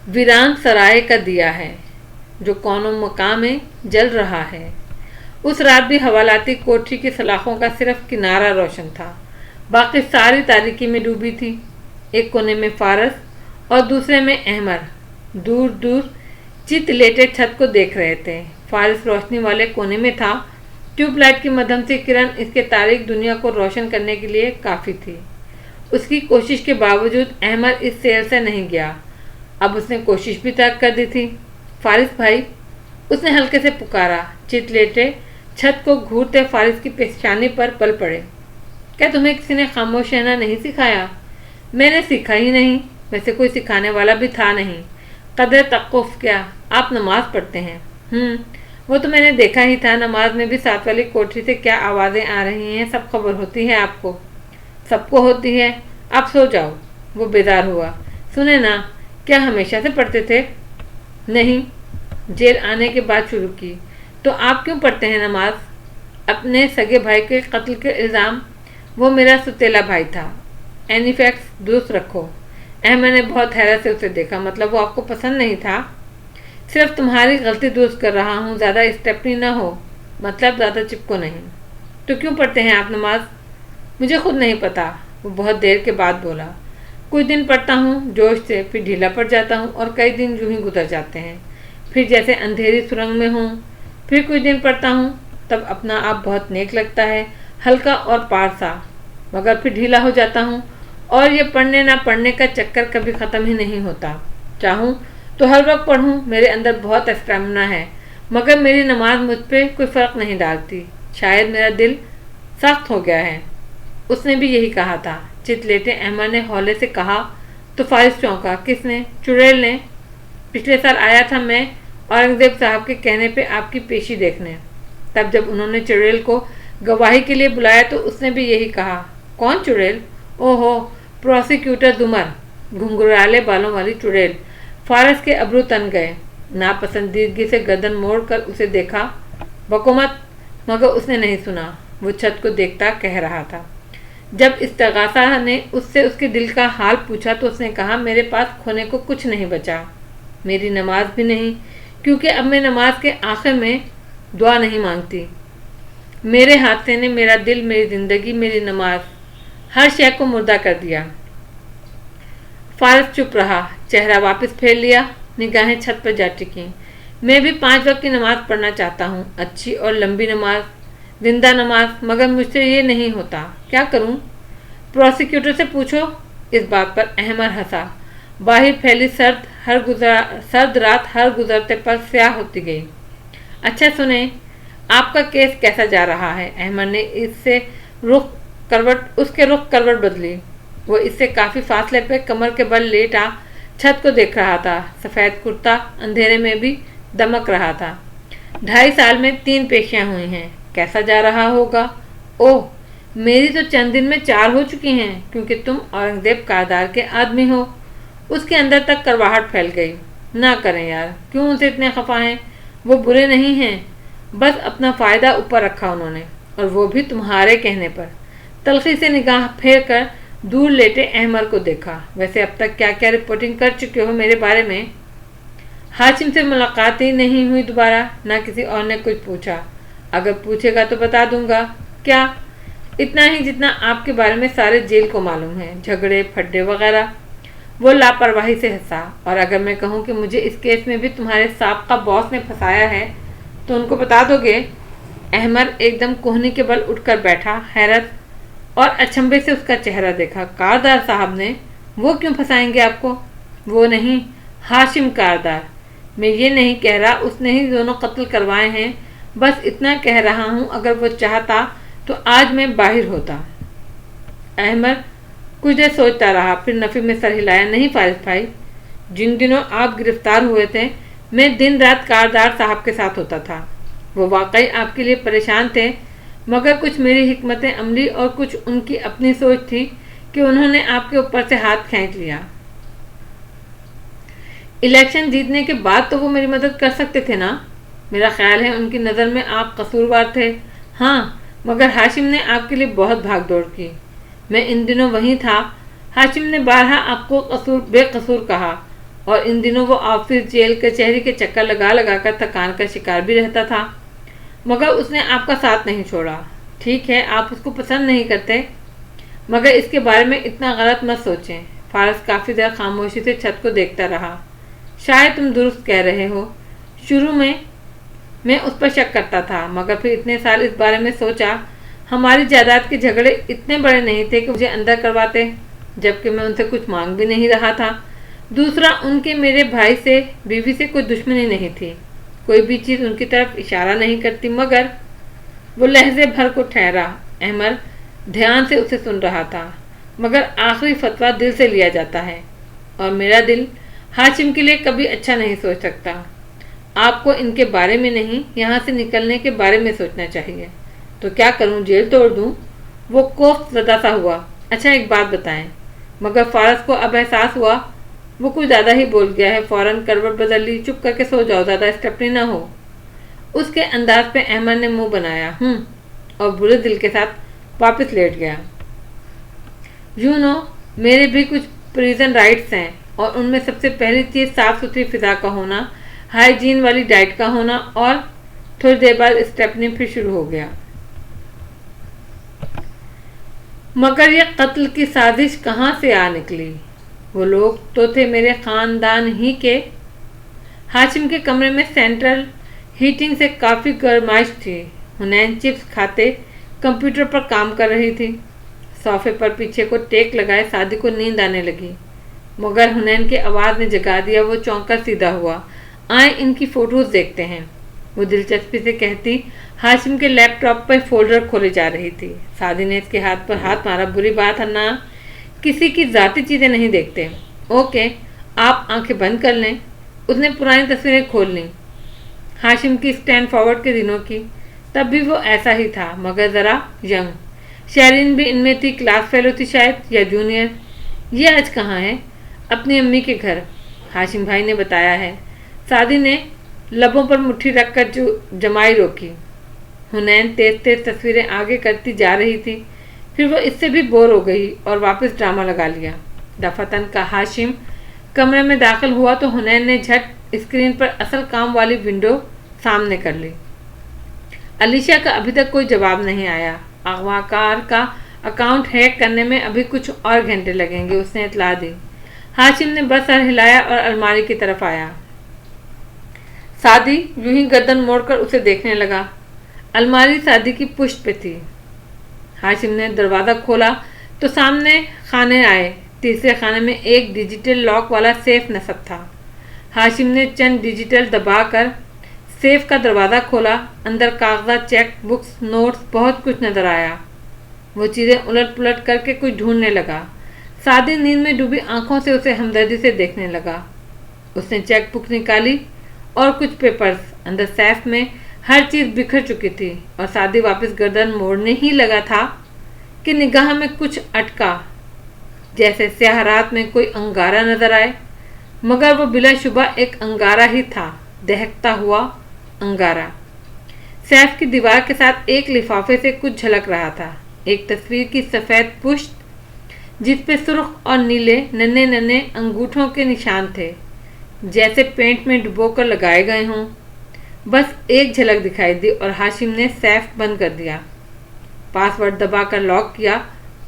वीरान सराय का दिया है जो कौनो मकाम में जल रहा है। उस रात भी हवालाती कोठरी की सलाखों का सिर्फ किनारा रोशन था, बाकी सारी तारीकी में डूबी थी। एक कोने में फारस और दूसरे में अहमर दूर दूर चित लेटे छत को देख रहे थे। फारस रोशनी वाले कोने में था। ट्यूबलाइट की मध्यम से किरण इसके तारीक दुनिया को रोशन करने के लिए काफ़ी थी। उसकी कोशिश के बावजूद अहमर इस सेल से नहीं गया। अब उसने कोशिश भी तर्क कर दी थी। फारिस भाई, उसने हल्के से पुकारा। चित लेटे छत को घूरते फारिस की पेशानी पर पल पड़े। क्या तुम्हें किसी ने खामोश रहना नहीं सिखाया? मैंने सीखा ही नहीं, वैसे कोई सिखाने वाला भी था नहीं। कदर तक़्क़ुफ़ क्या, आप नमाज पढ़ते हैं? वो तो मैंने देखा ही था। नमाज में भी साथ वाली कोठरी से क्या आवाज़ें आ रही हैं सब खबर होती है आपको? सबको होती है। आप सो जाओ। वो बेदार हुआ। सुने ना, क्या हमेशा से पढ़ते थे? नहीं, जेल आने के बाद शुरू की। तो आप क्यों पढ़ते हैं नमाज? अपने सगे भाई के कत्ल के इल्ज़ाम। वो मेरा सुतेला भाई था। एनी फैक्ट्स दुरुस्त रखो। अहमद ने बहुत हैरत से उसे देखा। मतलब वो आपको पसंद नहीं था? صرف تمہاری غلطی درست کر رہا ہوں، زیادہ اسٹیپنی نہ ہو، مطلب زیادہ چپکو نہیں۔ تو کیوں پڑھتے ہیں آپ نماز؟ مجھے خود نہیں پتا، وہ بہت دیر کے بعد بولا۔ کچھ دن پڑھتا ہوں جوش سے، پھر ڈھیلا پڑ جاتا ہوں اور کئی دن یوں ہی گزر جاتے ہیں، پھر جیسے اندھیری سرنگ میں ہوں۔ پھر کچھ دن پڑھتا ہوں تب اپنا آپ بہت نیک لگتا ہے، ہلکا اور پارسا، مگر پھر ڈھیلا ہو جاتا ہوں اور یہ پڑھنے نہ پڑھنے کا چکر کبھی ختم ہی نہیں ہوتا۔ چاہوں تو ہر وقت پڑھوں، میرے اندر بہت اسٹیمنا ہے، مگر میری نماز مجھ پہ کوئی فرق نہیں ڈالتی۔ شاید میرا دل سخت ہو گیا ہے۔ اس نے بھی یہی کہا تھا۔ چت لیٹے احمد نے ہولے سے کہا تو فارس چونکا۔ کس نے؟ چڑیل نے۔ پچھلے سال آیا تھا میں اورنگزیب صاحب کے کہنے پہ آپ کی پیشی دیکھنے۔ تب جب انہوں نے چڑیل کو گواہی کے لیے بلایا تو اس نے بھی یہی کہا۔ کون چڑیل؟ او ہو، پروسیکیوٹر زمر، گھنگرالے بالوں والی چڑیل۔ فارس کے ابرو تن گئے۔ ناپسندیدگی سے گردن موڑ کر اسے دیکھا۔ بکو مت، مگر اس نے نہیں سنا۔ وہ چھت کو دیکھتا کہہ رہا تھا۔ جب استغاثہ نے اس سے اس کے دل کا حال پوچھا تو اس نے کہا، میرے پاس کھونے کو کچھ نہیں بچا، میری نماز بھی نہیں، کیونکہ اب میں نماز کے آخر میں دعا نہیں مانگتی۔ میرے حادثے نے میرا دل، میری زندگی، میری نماز، ہر شے کو مردہ کر دیا۔ فارس چپ رہا، چہرہ واپس پھیر لیا، نگاہیں چھت پر جا ٹکیں۔ میں بھی 5 وقت کی نماز پڑھنا چاہتا ہوں، اچھی اور لمبی نماز، زندہ نماز، مگر مجھ سے یہ نہیں ہوتا۔ کیا کروں؟ پروسیکیوٹر سے پوچھو۔ اس بات پر احمد ہنسا۔ باہر پھیلی سرد رات ہر گزرتے پر سیاہ ہوتی گئی۔ اچھا سنیں، آپ کا کیس کیسا جا رہا ہے؟ احمد نے اس کے رخ کروٹ بدلی۔ وہ اس سے کافی فاصلے پہ کمر کے بل لیٹا چھت کو دیکھ رہا تھا۔ سفید کرتا اندھیرے میں بھی دمک رہا تھا۔ 2.5 سال میں 3 پیشیاں ہوئی ہیں، کیسا جا رہا ہوگا؟ اوہ، میری تو چند دن میں 4 ہو چکی ہیں، کیونکہ تم اورنگزیب کاردار کے آدمی ہو۔ اس کے اندر تک کرواہٹ پھیل گئی۔ نہ کریں یار، کیوں اسے اتنے خفا ہیں؟ وہ برے نہیں ہیں، بس اپنا فائدہ اوپر رکھا انہوں نے، اور وہ بھی تمہارے کہنے پر۔ تلخی سے نگاہ پھیر کر دور لیٹے احمد کو دیکھا۔ ویسے اب تک کیا کیا رپورٹنگ کر چکے ہو میرے بارے میں؟ ہاشم سے ملاقات ہی نہیں ہوئی دوبارہ، نہ کسی اور نے کچھ پوچھا۔ اگر پوچھے گا تو بتا دوں گا۔ کیا؟ اتنا ہی جتنا آپ کے بارے میں سارے جیل کو معلوم ہے، جھگڑے پھڈے وغیرہ۔ وہ لاپرواہی سے ہنسا۔ اور اگر میں کہوں کہ مجھے اس کیس میں بھی تمہارے سابقہ باس نے پھنسایا ہے تو ان کو بتا دو گے؟ احمد ایک دم کوہنی کے بل اٹھ کر بیٹھا، حیرت اور اچنبھے سے اس کا چہرہ دیکھا۔ کاردار صاحب نے؟ وہ کیوں پھنسائیں گے آپ کو؟ وہ نہیں، ہاشم کاردار۔ میں یہ نہیں کہہ رہا اس نے ہی دونوں قتل کروائے ہیں، بس اتنا کہہ رہا ہوں اگر وہ چاہتا تو آج میں باہر ہوتا۔ احمد کچھ دیر سوچتا رہا، پھر نفی میں سر ہلایا۔ نہیں فارس بھائی، جن دنوں آپ گرفتار ہوئے تھے میں دن رات کاردار صاحب کے ساتھ ہوتا تھا۔ وہ واقعی آپ کے لیے پریشان تھے، مگر کچھ میری حکمت عملی اور کچھ ان کی اپنی سوچ تھی کہ انہوں نے آپ کے اوپر سے ہاتھ کھینچ لیا۔ الیکشن جیتنے کے بعد تو وہ میری مدد کر سکتے تھے نا؟ میرا خیال ہے ان کی نظر میں آپ قصوروار تھے۔ ہاں، مگر ہاشم نے آپ کے لیے بہت بھاگ دوڑ کی۔ میں ان دنوں وہیں تھا۔ ہاشم نے بارہا آپ کو بے قصور کہا، اور ان دنوں وہ آفس، جیل، کچہری کے چکر لگا لگا کر تھکان کا شکار بھی رہتا تھا، مگر اس نے آپ کا ساتھ نہیں چھوڑا۔ ٹھیک ہے، آپ اس کو پسند نہیں کرتے، مگر اس کے بارے میں اتنا غلط مت سوچیں۔ فارس کافی دیر خاموشی سے چھت کو دیکھتا رہا۔ شاید تم درست کہہ رہے ہو۔ شروع میں اس پر شک کرتا تھا، مگر پھر اتنے سال اس بارے میں سوچا۔ ہماری جائیداد کے جھگڑے اتنے بڑے نہیں تھے کہ مجھے اندر کرواتے، جبکہ میں ان سے کچھ مانگ بھی نہیں رہا تھا۔ دوسرا، ان کے میرے بھائی سے، بیوی سے کوئی دشمنی نہیں تھی، کوئی بھی چیز ان کی طرف اشارہ نہیں کرتی، مگر وہ لہجے بھر کو ٹھہرا۔ احمد دھیان سے اسے سن رہا تھا۔ مگر آخری فتویٰ دل سے لیا جاتا ہے، اور میرا دل ہاشم کے لیے کبھی اچھا نہیں سوچ سکتا۔ آپ کو ان کے بارے میں نہیں، یہاں سے نکلنے کے بارے میں سوچنا چاہیے۔ تو کیا کروں، جیل توڑ دوں؟ وہ کوفت زدہ سا ہوا۔ اچھا ایک بات بتائیں۔ مگر فارس کو اب احساس ہوا وہ کچھ زیادہ ہی بول گیا ہے۔ فوراً کروٹ بدل لی۔ چپ کر کے سو جاؤ، زیادہ اسٹپنی نہ ہو۔ اس کے انداز پہ احمد نے منہ بنایا اور برے دل کے ساتھ واپس لیٹ گیا۔ میرے بھی کچھ پریزن رائٹس ہیں، اور ان میں سب سے پہلی چیز صاف ستھری فضا کا ہونا، हाइजीन वाली डाइट का होना, और थोड़ी देर बाद स्टेपनी फिर शुरू हो गया। मगर ये कत्ल की साजिश कहाँ से आ निकली? वो लोग तो थे मेरे खानदान ही के। हाशिम के कमरे में सेंट्रल हीटिंग से काफ़ी गर्माइश थी। हुनैन चिप्स खाते कंप्यूटर पर काम कर रही थी। सोफे पर पीछे को टेक लगाए सादी को नींद आने लगी, मगर हुनैन की आवाज़ ने जगा दिया। वो चौंका सीधा हुआ। आए इनकी फ़ोटोज़ देखते हैं, वो दिलचस्पी से कहती हाशिम के लैपटॉप पर फोल्डर खोले जा रही थी। सादी ने इसके हाथ पर हाथ मारा। बुरी बात है ना, किसी की ज़ाती चीज़ें नहीं देखते। ओके, आप आंखें बंद कर लें। उसने पुरानी तस्वीरें खोल लीं, हाशिम की स्टैंड फॉरवर्ड के दिनों की। तब भी वो ऐसा ही था, मगर ज़रा यंग। शैरीन भी इनमें थी, क्लास फेलो थी शायद, या जूनियर। ये आज कहाँ है? अपनी अम्मी के घर, हाशिम भाई ने बताया है। सादी ने लबों पर मुट्ठी रखकर जमाई रोकी। हुनैन तेज तेज तस्वीरें आगे करती जा रही थी। फिर वो इससे भी बोर हो गई और वापस ड्रामा लगा लिया। दफातन का हाशिम कमरे में दाखिल हुआ तो हुनैन ने झट स्क्रीन पर असल काम वाली विंडो सामने कर ली। अलीशा का अभी तक कोई जवाब नहीं आया। अगवाकार का अकाउंट हैक करने में अभी कुछ और घंटे लगेंगे, उसने इतला दी। हाशिम ने बस सर हिलाया और अलमारी की तरफ आया। सादी यूं ही गर्दन मोड़कर उसे देखने लगा। अलमारी सादी की पुष्ट पे थी। हाशिम ने दरवाज़ा खोला तो सामने खाने आए। तीसरे खाने में एक डिजिटल लॉक वाला सेफ नस्ब था। हाशिम ने चंद डिजिटल दबाकर सेफ का दरवाज़ा खोला। अंदर कागजात, चेक बुक्स, नोट्स, बहुत कुछ नजर आया। वो चीज़ें उलट पुलट करके कुछ ढूंढने लगा। सादी नींद में डूबी आंखों से उसे हमदर्दी से देखने लगा। उसने चेक बुक निकाली और कुछ पेपर्स। अंदर सेफ में हर चीज़ बिखर चुकी थी और सादी वापस गर्दन मोड़ने ही लगा था कि निगाह में कुछ अटका, जैसे स्याह रात में कोई अंगारा नजर आए। मगर वो बिलाशुबा एक अंगारा ही था, दहकता हुआ अंगारा। सैफ की दीवार के साथ एक लिफाफे से कुछ झलक रहा था। एक तस्वीर की सफ़ेद पुष्ट जिस पे सुर्ख और नीले नन्हे नन्हे अंगूठों के निशान थे, जैसे पेंट में डुबोकर लगाए गए हों। बस एक झलक दिखाई दी और हाशिम ने सैफ बंद कर दिया, पासवर्ड दबाकर लॉक किया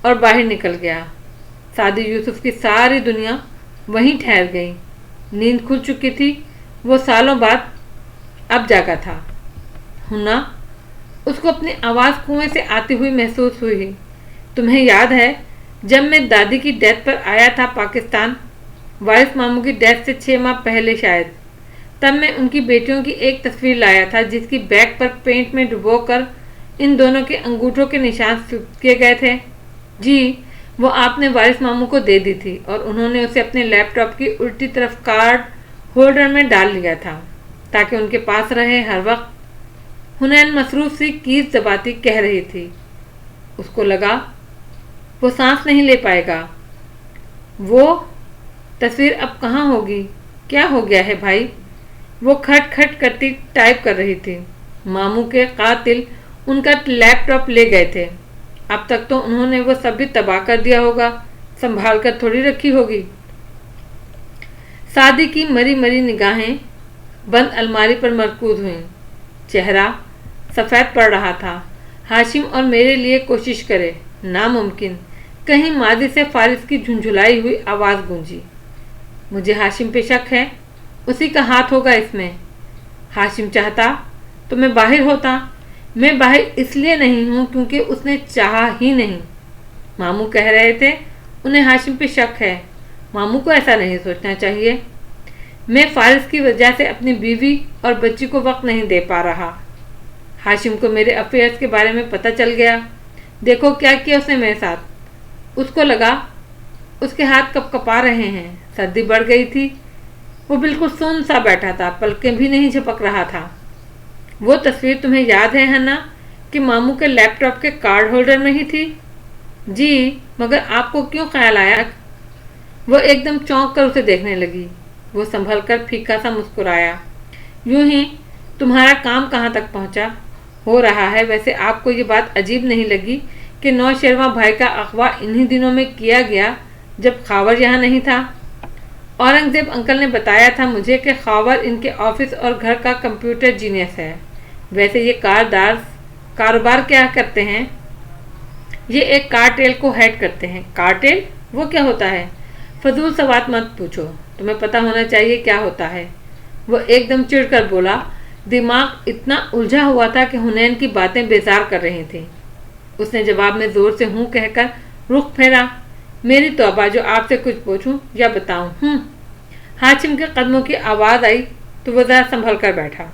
और बाहर निकल गया। सादी यूसुफ की सारी दुनिया वहीं ठहर गई। नींद खुल चुकी थी। वो सालों बाद अब जागा था। हुना, उसको अपनी आवाज़ कुएं से आती हुई महसूस हुई। तुम्हें याद है जब मैं दादी की डेथ पर आया था पाकिस्तान, वारिस मामू की डेथ से 6 माह पहले शायद, तब मैं उनकी बेटियों की एक तस्वीर लाया था जिसकी बैक पर पेंट में डुबोकर इन दोनों के अंगूठों के निशान किए गए थे। जी, वो आपने वारिस मामू को दे दी थी और उन्होंने उसे अपने लैपटॉप की उल्टी तरफ कार्ड होल्डर में डाल लिया था ताकि उनके पास रहे हर वक्त। हुनैन मसरूफ सी कीज दबाती कह रही थी। उसको लगा वो सांस नहीं ले पाएगा। वो तस्वीर अब कहाँ होगी? क्या हो गया है भाई? वो खट खट करती टाइप कर रही थी। मामू के कातिल उनका लैपटॉप ले गए थे। अब तक तो उन्होंने वो सब भी तबाह कर दिया होगा, संभाल कर थोड़ी रखी होगी। सादी की मरी मरी निगाहें बंद अलमारी पर मरकूज हुईं। चेहरा सफ़ेद पड़ रहा था। हाशिम और मेरे लिए कोशिश करे, नामुमकिन। कहीं मादी से फारिस की झुंझुलाई हुई आवाज़ गूंजी। मुझे हाशिम पे शक है, उसी का हाथ होगा इसमें। हाशिम चाहता तो मैं बाहर होता। मैं बाहर इसलिए नहीं हूँ क्योंकि उसने चाहा ही नहीं। मामू कह रहे थे उन्हें हाशिम पे शक है। मामू को ऐसा नहीं सोचना चाहिए। मैं फारिस की वजह से अपनी बीवी और बच्ची को वक्त नहीं दे पा रहा। हाशिम को मेरे अफेयर्स के बारे में पता चल गया। देखो क्या किया उसने मेरे साथ। उसको लगा उसके हाथ कपकपा रहे हैं। सर्दी बढ़ गई थी। वो बिल्कुल सुन्न सा बैठा था, पलकें भी नहीं झपक रहा था। वो तस्वीर तुम्हें याद है ना कि मामू के लैपटॉप के कार्ड होल्डर में ही थी? जी, मगर आपको क्यों ख्याल आया? वो एकदम चौंक कर उसे देखने लगी। वो संभल कर फीका सा मुस्कुराया। यूं ही, तुम्हारा काम कहाँ तक पहुँचा? हो रहा है। वैसे आपको ये बात अजीब नहीं लगी कि नौशेरवा भाई का अगवा इन्हीं दिनों में किया गया जब खावर यहाँ नहीं था? औरंगजेब अंकल ने बताया था मुझे कि खावर इनके ऑफिस और घर का कंप्यूटर जीनियस है। वैसे ये कारोबार क्या करते हैं? ये एक कार्टेल को हेड करते हैं। कार्टेल? वो क्या होता है? फजूल सवाल मत पूछो, तुम्हें पता होना चाहिए क्या होता है। वो एकदम चिढ़कर बोला। दिमाग इतना उलझा हुआ था कि हुनैन की बातें बेजार कर रही थी। उसने जवाब में जोर से हूँ कहकर रुख फेरा। मेरी तौबा, जो आपसे कुछ पूछूं या बताऊं? हाशिम के कदमों की आवाज़ आई तो वो ज़रा संभल कर बैठा।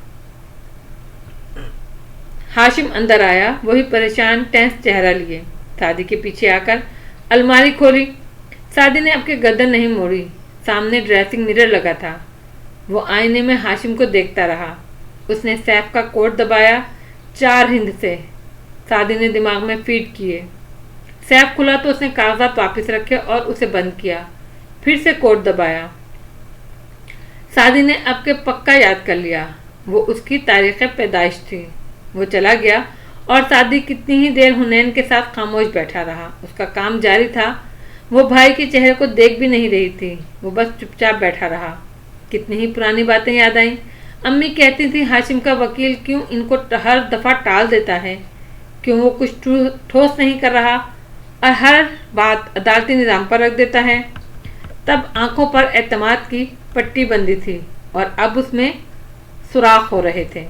हाशिम अंदर आया, वही परेशान टेंस चेहरा लिए। सादी के पीछे आकर अलमारी खोली। सादी ने अपनी गर्दन नहीं मोड़ी। सामने ड्रेसिंग मिरर लगा था। वो आईने में हाशिम को देखता रहा। उसने सैफ का कोट दबाया 4 हिंद से। सादी ने दिमाग में फीड किए। सैफ खुला तो उसने कागजात वापस रखे और उसे बंद किया। फिर से कोट दबाया। सादी ने अब के पक्का याद कर लिया। वो उसकी तारीख पैदाइश थी। वो चला गया और सादी कितनी ही देर हुनैन के साथ खामोश बैठा रहा। उसका काम जारी था। वो भाई के चेहरे को देख भी नहीं रही थी। वो बस चुपचाप बैठा रहा। कितनी ही पुरानी बातें याद आईं। अम्मी कहती थी हाशिम का वकील क्यों इनको हर दफ़ा टाल देता है, क्यों वो कुछ ठोस नहीं कर रहा और हर बात अदालती निज़ाम पर रख देता है। तब आंखों पर एतमाद की पट्टी बंदी थी और अब उसमें सुराख हो रहे थे।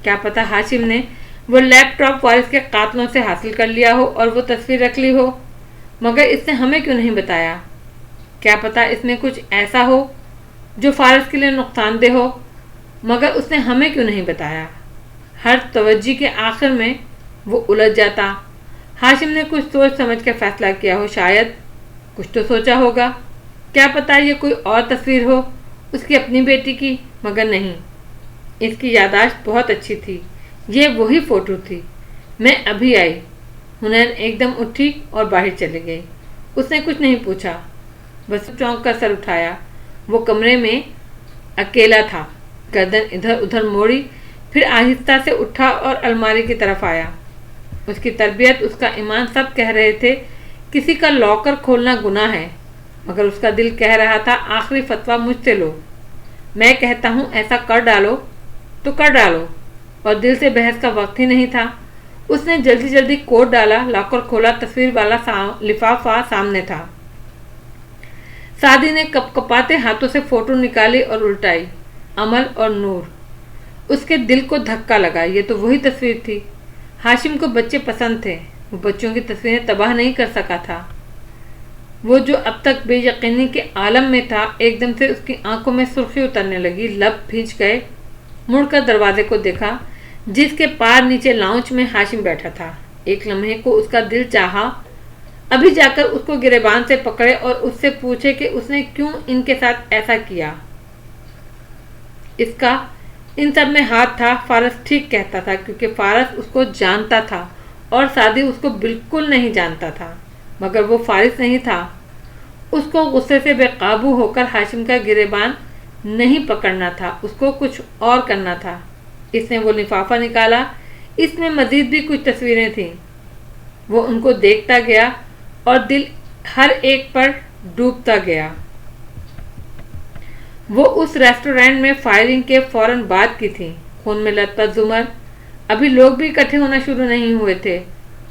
क्या पता हाशिम ने वो लैपटॉप वारिस के कातलों से हासिल कर लिया हो और वो तस्वीर रख ली हो, मगर इसने हमें क्यों नहीं बताया? क्या पता इसमें कुछ ऐसा हो जो फारिस के लिए नुकसानदेह हो, मगर उसने हमें क्यों नहीं बताया? हर तवज्जी के आखिर में वो उलझ जाता। हाशिम ने कुछ सोच समझ कर फैसला किया हो, शायद कुछ तो सोचा होगा। क्या पता ये कोई और तस्वीर हो, उसकी अपनी बेटी की, मगर नहीं। इसकी याददाश्त बहुत अच्छी थी। ये वही फ़ोटो थी। मैं अभी आई। हुनैन एकदम उठी और बाहर चली गई। उसने कुछ नहीं पूछा, बस चौंक कर सर उठाया। वो कमरे में अकेला था। गर्दन इधर उधर मोड़ी, फिर आहिस्ता से उठा और अलमारी की तरफ आया। उसकी तरबियत, उसका ईमान सब कह रहे थे किसी का लॉकर खोलना गुनाह है, मगर उसका दिल कह रहा था आखिरी फतवा मुझसे लो। मैं कहता हूँ ऐसा कर डालो तो कर डालो, और दिल से बहस का वक्त ही नहीं था। उसने जल्दी जल्दी कोट डाला, लॉकर खोला। तस्वीर वाला लिफाफा सामने था। सादी ने कपकपाते हाथों से फोटो निकाली और उल्टाई। अमल और नूर। उसके दिल को धक्का लगा। ये तो वही तस्वीर थी। हाशिम को बच्चे पसंद थे। वो बच्चों की तस्वीरें तबाह नहीं कर सका था। वो जो अब तक बेयकीनी के आलम में था, एकदम से उसकी आंखों में सुर्खी उतरने लगी। लब भींच गए। मुड़कर दरवाजे को देखा, जिसके पार नीचे लाउंज में हाशिम बैठा था। एक लम्हे को उसका दिल चाहा अभी जाकर उसको गिरेबान से पकड़े और उससे पूछे कि उसने क्यों इनके साथ ऐसा किया। इसका इन सब में हाथ था। फारस ठीक कहता था, क्योंकि फारस उसको जानता था और सादी उसको बिल्कुल नहीं जानता था। मगर वो फारिस नहीं था। उसको गुस्से से बेकाबू होकर हाशिम का गिरेबान नहीं पकड़ना था, उसको कुछ और करना था। इसने वो लिफाफा निकाला। इसमें मजीद भी कुछ तस्वीरें थीं। वो उनको देखता गया और दिल हर एक पर डूबता गया। वो उस रेस्टोरेंट में फायरिंग के फौरन बाद की थी। खून में लथपथ जुमर। अभी लोग भी इकट्ठे होना शुरू नहीं हुए थे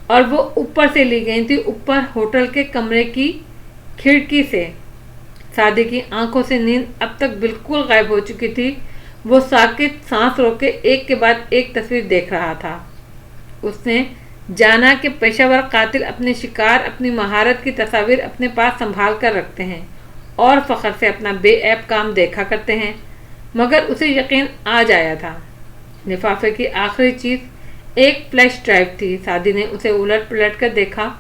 और वो ऊपर से ली गई थी, ऊपर होटल के कमरे की खिड़की से। सादी की आंखों से नींद अब तक बिल्कुल गायब हो चुकी थी। वो साकित सांस रोके एक के बाद एक तस्वीर देख रहा था। उसने जाना कि पेशावर कातिल अपने शिकार, अपनी महारत की तस्वीर अपने पास संभाल कर रखते हैं और फ़ख्र से अपना बेऐब काम देखा करते हैं, मगर उसे यकीन आ जाया था। लिफाफे की आखिरी चीज़ एक फ्लैश ड्राइव थी। सादी ने उसे उलट पलट कर देखा।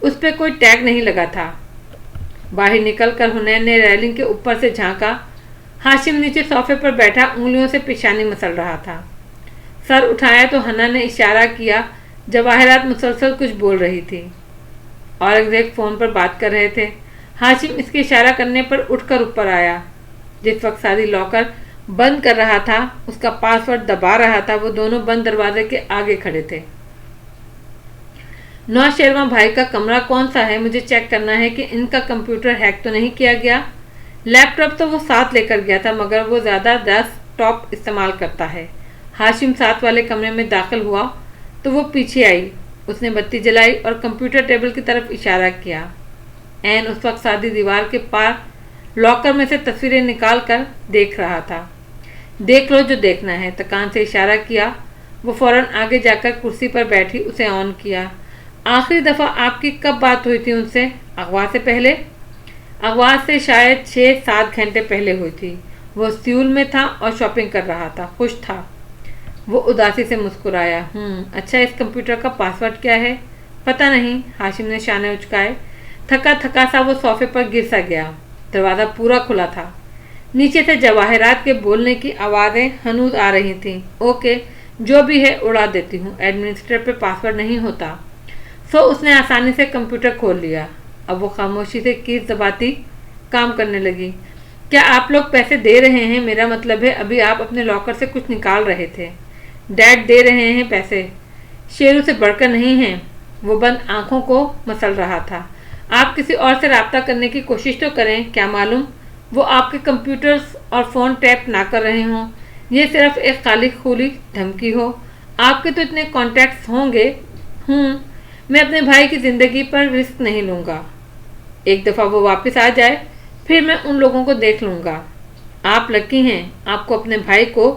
उस पर कोई टैग नहीं लगा था। बाहर निकलकर हुनैन ने रेलिंग के ऊपर से झांका। हाशिम नीचे सोफे पर बैठा उंगलियों से पेशानी मसल रहा था। सर उठाया तो हन्ना ने इशारा किया। जवाहिरात मुसलसल कुछ बोल रही थी। औरंगजेब फ़ोन पर बात कर रहे थे। हाशिम इसके इशारा करने पर उठकर ऊपर आया। जिस वक्त सादी लॉकर बंद कर रहा था, उसका पासवर्ड दबा रहा था, वो दोनों बंद दरवाजे के आगे खड़े थे। नौशेरवां भाई का कमरा कौन सा है? मुझे चेक करना है कि इनका कंप्यूटर हैक तो नहीं किया गया। लैपटॉप तो वो साथ लेकर गया था, मगर वो ज़्यादा डेस्कटॉप इस्तेमाल करता है। हाशिम साथ वाले कमरे में दाखिल हुआ तो वो पीछे आई। उसने बत्ती जलाई और कंप्यूटर टेबल की तरफ इशारा किया। ऐन उस वक्त सादी दीवार के पार लॉकर में से तस्वीरें निकाल कर देख रहा था। देख लो जो देखना है, तकान से इशारा किया। वो फौरन आगे जाकर कुर्सी पर बैठी, उसे ऑन किया। आखिरी दफ़ा आपकी कब बात हुई थी उनसे? अगवा से पहले? अगवा से शायद 6-7 घंटे पहले हुई थी। वो सियूल में था और शॉपिंग कर रहा था, खुश था। वो उदासी से मुस्कुराया। अच्छा, इस कंप्यूटर का पासवर्ड क्या है? पता नहीं। हाशिम ने शाने उचकाए। थका थका सा वो सोफे पर गिर सा गया। दरवाज़ा पूरा खुला था। नीचे से जवाहरात के बोलने की आवाज़ें हनूज आ रही थीं। ओके, जो भी है उड़ा देती हूँ। एडमिनिस्ट्रेटर पे पासवर्ड नहीं होता। सो उसने आसानी से कंप्यूटर खोल लिया। अब वो खामोशी से कीज दबाती काम करने लगी। क्या आप लोग पैसे दे रहे हैं? मेरा मतलब है अभी आप अपने लॉकर से कुछ निकाल रहे थे। डैड दे रहे हैं पैसे, शेरू से बढ़कर नहीं हैं। वो बंद आंखों को मसल रहा था। आप किसी और से राब्ता करने की कोशिश तो करें, क्या मालूम वो आपके कंप्यूटर्स और फ़ोन टैप ना कर रहे हों। ये सिर्फ एक खाली खुली धमकी हो। आपके तो इतने कॉन्टैक्ट्स होंगे। मैं अपने भाई की ज़िंदगी पर रिस्क नहीं लूँगा। एक दफ़ा वो वापस आ जाए फिर मैं उन लोगों को देख लूँगा। आप लकी हैं, आपको अपने भाई को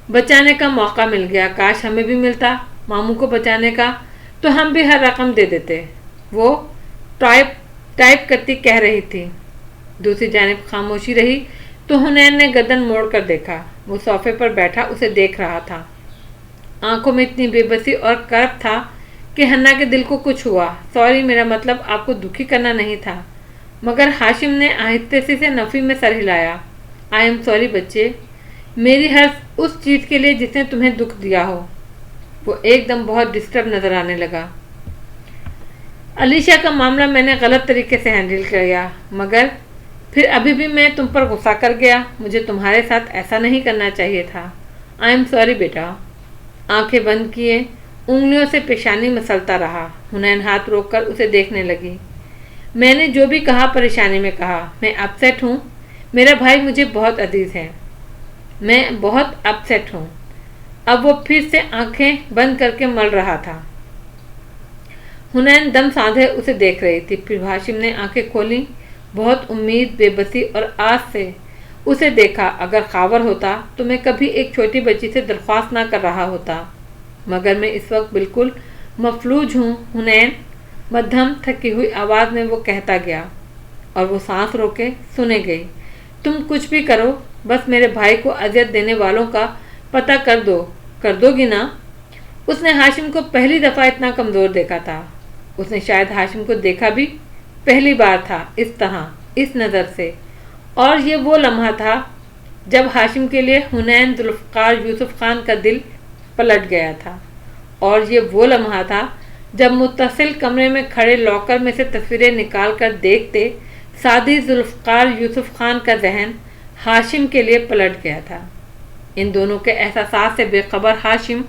बचाने का मौका मिल गया। काश हमें भी मिलता मामू को बचाने का, तो हम भी हर रकम दे देते। वो टाइप करती कह रही थी। दूसरी जानिब खामोशी रही तो हुनैन ने गर्दन मोड़ कर देखा। वो सोफे पर बैठा उसे देख रहा था। आंखों में इतनी बेबसी और कर्ब था कि हन्ना के दिल को कुछ हुआ। सॉरी, मेरा मतलब आपको दुखी करना नहीं था। मगर हाशिम ने आहिस्ते से नफ़ी में सर हिलाया। आई एम सॉरी बच्चे, मेरी हर उस चीज़ के लिए जिसने तुम्हें दुख दिया हो। वो एकदम बहुत डिस्टर्ब नजर आने लगा। अलीशा का मामला मैंने गलत तरीके से हैंडल किया, मगर फिर अभी भी मैं तुम पर गुस्सा कर गया। मुझे तुम्हारे साथ ऐसा नहीं करना चाहिए था। आई एम सॉरी बेटा। आंखें बंद किए उंगलियों से पेशानी मसलता रहा। हुनैन हाथ रोककर उसे देखने लगी। मैंने जो भी कहा परेशानी में कहा। मैं अपसेट हूँ। मेरा भाई मुझे बहुत अजीज है। मैं बहुत अपसेट हूँ। अब वो फिर से आंखें बंद करके मल रहा था। हुनैन दम साधे उसे देख रही थी। फिर हाशिम ने आंखें खोली। बहुत उम्मीद, बेबसी और आस से उसे देखा। अगर खावर होता तो मैं कभी एक छोटी बच्ची से दरख्वास्त ना कर रहा होता, मगर मैं इस वक्त बिल्कुल मफलूज हूँ। हुनैन, मध्यम थकी हुई आवाज़ में वो कहता गया और वो सांस रोके सुने गई। तुम कुछ भी करो, बस मेरे भाई को अजियत देने वालों का पता कर दोगी ना? उसने हाशिम को पहली दफ़ा इतना कमज़ोर देखा था। उसने शायद हाशिम को देखा भी पहली बार था इस तरह, इस नज़र से। और ये वो लम्हा था जब हाशिम के लिए हुनैन जुल्फ़कार यूसुफ खान का दिल पलट गया था। और ये वो लम्हा था जब मुत्तसिल कमरे में खड़े लॉकर में से तस्वीरें निकाल कर देखते सादी जुल्फ़कार यूसुफ खान का जहन हाशिम के लिए पलट गया था। इन दोनों के एहसास से बेखबर हाशिम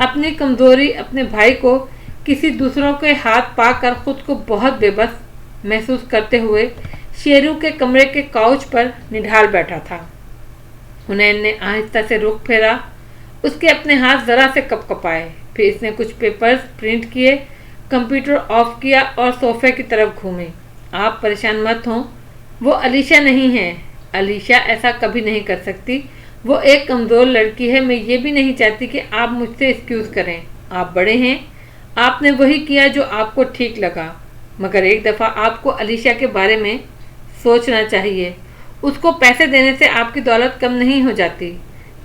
अपनी कमज़ोरी, अपने भाई को किसी दूसरों के हाथ पाकर खुद को बहुत बेबस महसूस करते हुए शेरू के कमरे के काउच पर निढाल बैठा था। हुनैन ने आहिस्ता से रुख फेरा। उसके अपने हाथ ज़रा से कपकपाए। फिर इसने कुछ पेपर्स प्रिंट किए, कंप्यूटर ऑफ किया और सोफे की तरफ घूमी। आप परेशान मत हों, वो अलीशा नहीं है। अलीशा ऐसा कभी नहीं कर सकती। वो एक कमज़ोर लड़की है। मैं ये भी नहीं चाहती कि आप मुझसे एक्सक्यूज़ करें। आप बड़े हैं, आपने वही किया जो आपको ठीक लगा। मगर एक दफ़ा आपको अलीशा के बारे में सोचना चाहिए। उसको पैसे देने से आपकी दौलत कम नहीं हो जाती,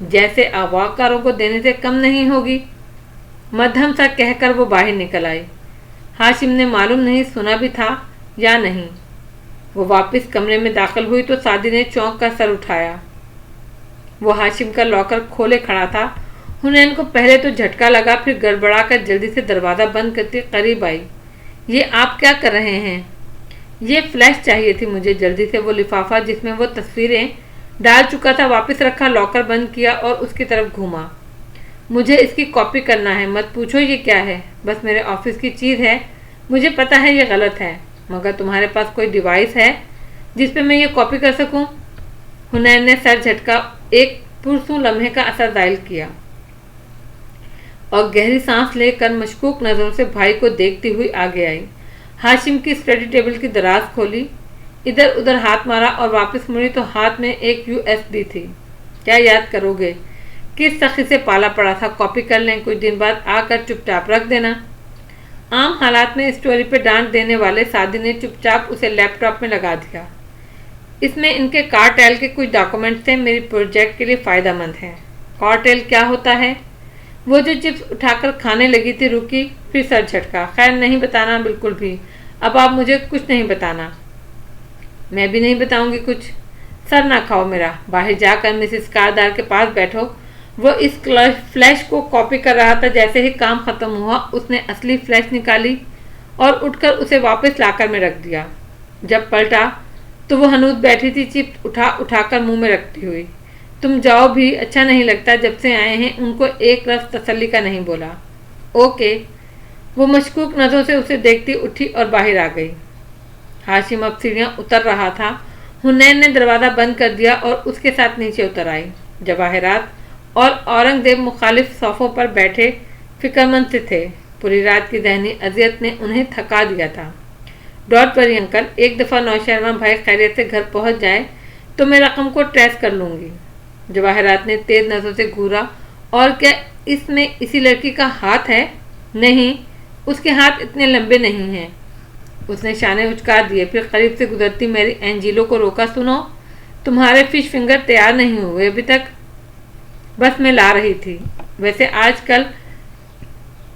जैसे अगवाकारों को देने से कम नहीं होगी। मध्यम सा कहकर वो बाहर निकल आई। हाशिम ने मालूम नहीं सुना भी था या नहीं। वो वापस कमरे में दाखिल हुई तो सादी ने चौंक कर सर उठाया। वो हाशिम का लॉकर खोले खड़ा था। हुनैन को पहले तो झटका लगा, फिर गड़बड़ा कर जल्दी से दरवाज़ा बंद करके करीब आई। ये आप क्या कर रहे हैं? ये फ्लैश चाहिए थी मुझे। जल्दी से वो लिफाफा जिसमें वो तस्वीरें डाल चुका था वापस रखा, लॉकर बंद किया और उसकी तरफ घूमा। मुझे इसकी कॉपी करना है। मत पूछो ये क्या है, बस मेरे ऑफिस की चीज़ है। मुझे पता है ये गलत है, मगर तुम्हारे पास कोई डिवाइस है? जिस पे मैं ये कॉपी कर सकूं? हुनैन ने सर झटका एक पुरसू लम्हे का असर जाहिर किया और गहरी सांस लेकर मशकूक नजरों से भाई को देखती हुई आगे आई। हाशिम की स्टडी टेबल की दराज खोली, इधर उधर हाथ मारा और वापस मुड़ी तो हाथ में एक USB थी। क्या याद करोगे? किस सखी से पाला पड़ा था? कॉपी कर लें, कुछ दिन बाद आकर चुपचाप रख देना। आम हालात में स्टोरी पे डांट देने वाले सादी ने चुपचाप उसे लैपटॉप में लगा दिया। इसमें इनके कार्टेल के कुछ डॉक्यूमेंट्स थे, मेरी प्रोजेक्ट के लिए फ़ायदेमंद हैं। कार्टेल क्या होता है? वो जो चिप्स उठाकर खाने लगी थी रुकी, फिर सर झटका। खैर नहीं बताना बिल्कुल भी, अब आप मुझे कुछ नहीं बताना। मैं भी नहीं बताऊंगी कुछ। सर ना खाओ मेरा, बाहर जाकर मिसेस कारदार के पास बैठो। वो इस फ्लैश को कॉपी कर रहा था। जैसे ही काम खत्म हुआ उसने असली फ्लैश निकाली और उठकर उसे वापस लाकर में रख दिया। जब पलटा तो वो हनूद बैठी थी, चिप्स उठाकर मुंह में रखती हुई। तुम जाओ भी, अच्छा नहीं लगता, जब से आए हैं। उनको एक लफ्ज़ तसल्ली का नहीं बोला। ओके। वो मशकूक नज़रों से उसे देखती उठी और बाहर आ गई। हाशिम अब सीढ़ियाँ उतर रहा था। हुनैन ने दरवाज़ा बंद कर दिया और उसके साथ नीचे उतर आई। जवाहिरात और औरंगजेब मुखालिफ सोफों पर बैठे फिक्रमंद से थे। पूरी रात की ज़हनी अजियत ने उन्हें थका दिया था। डॉट वरी अंकल, एक दफ़ा नौशहरवा भाई खैरियत से घर पहुंच जाए तो मैं रकम को ट्रेस कर लूँगी। जवाहिरात ने तेज नजरों से घूरा। और क्या इसमें इसी लड़की का हाथ है? नहीं, उसके हाथ इतने लंबे नहीं हैं। उसने शाने उचका दिए, फिर करीब से गुजरती मेरी एंजिलो को रोका। सुनो, तुम्हारे फिश फिंगर तैयार नहीं हुए अभी तक? बस मैं ला रही थी। वैसे आजकल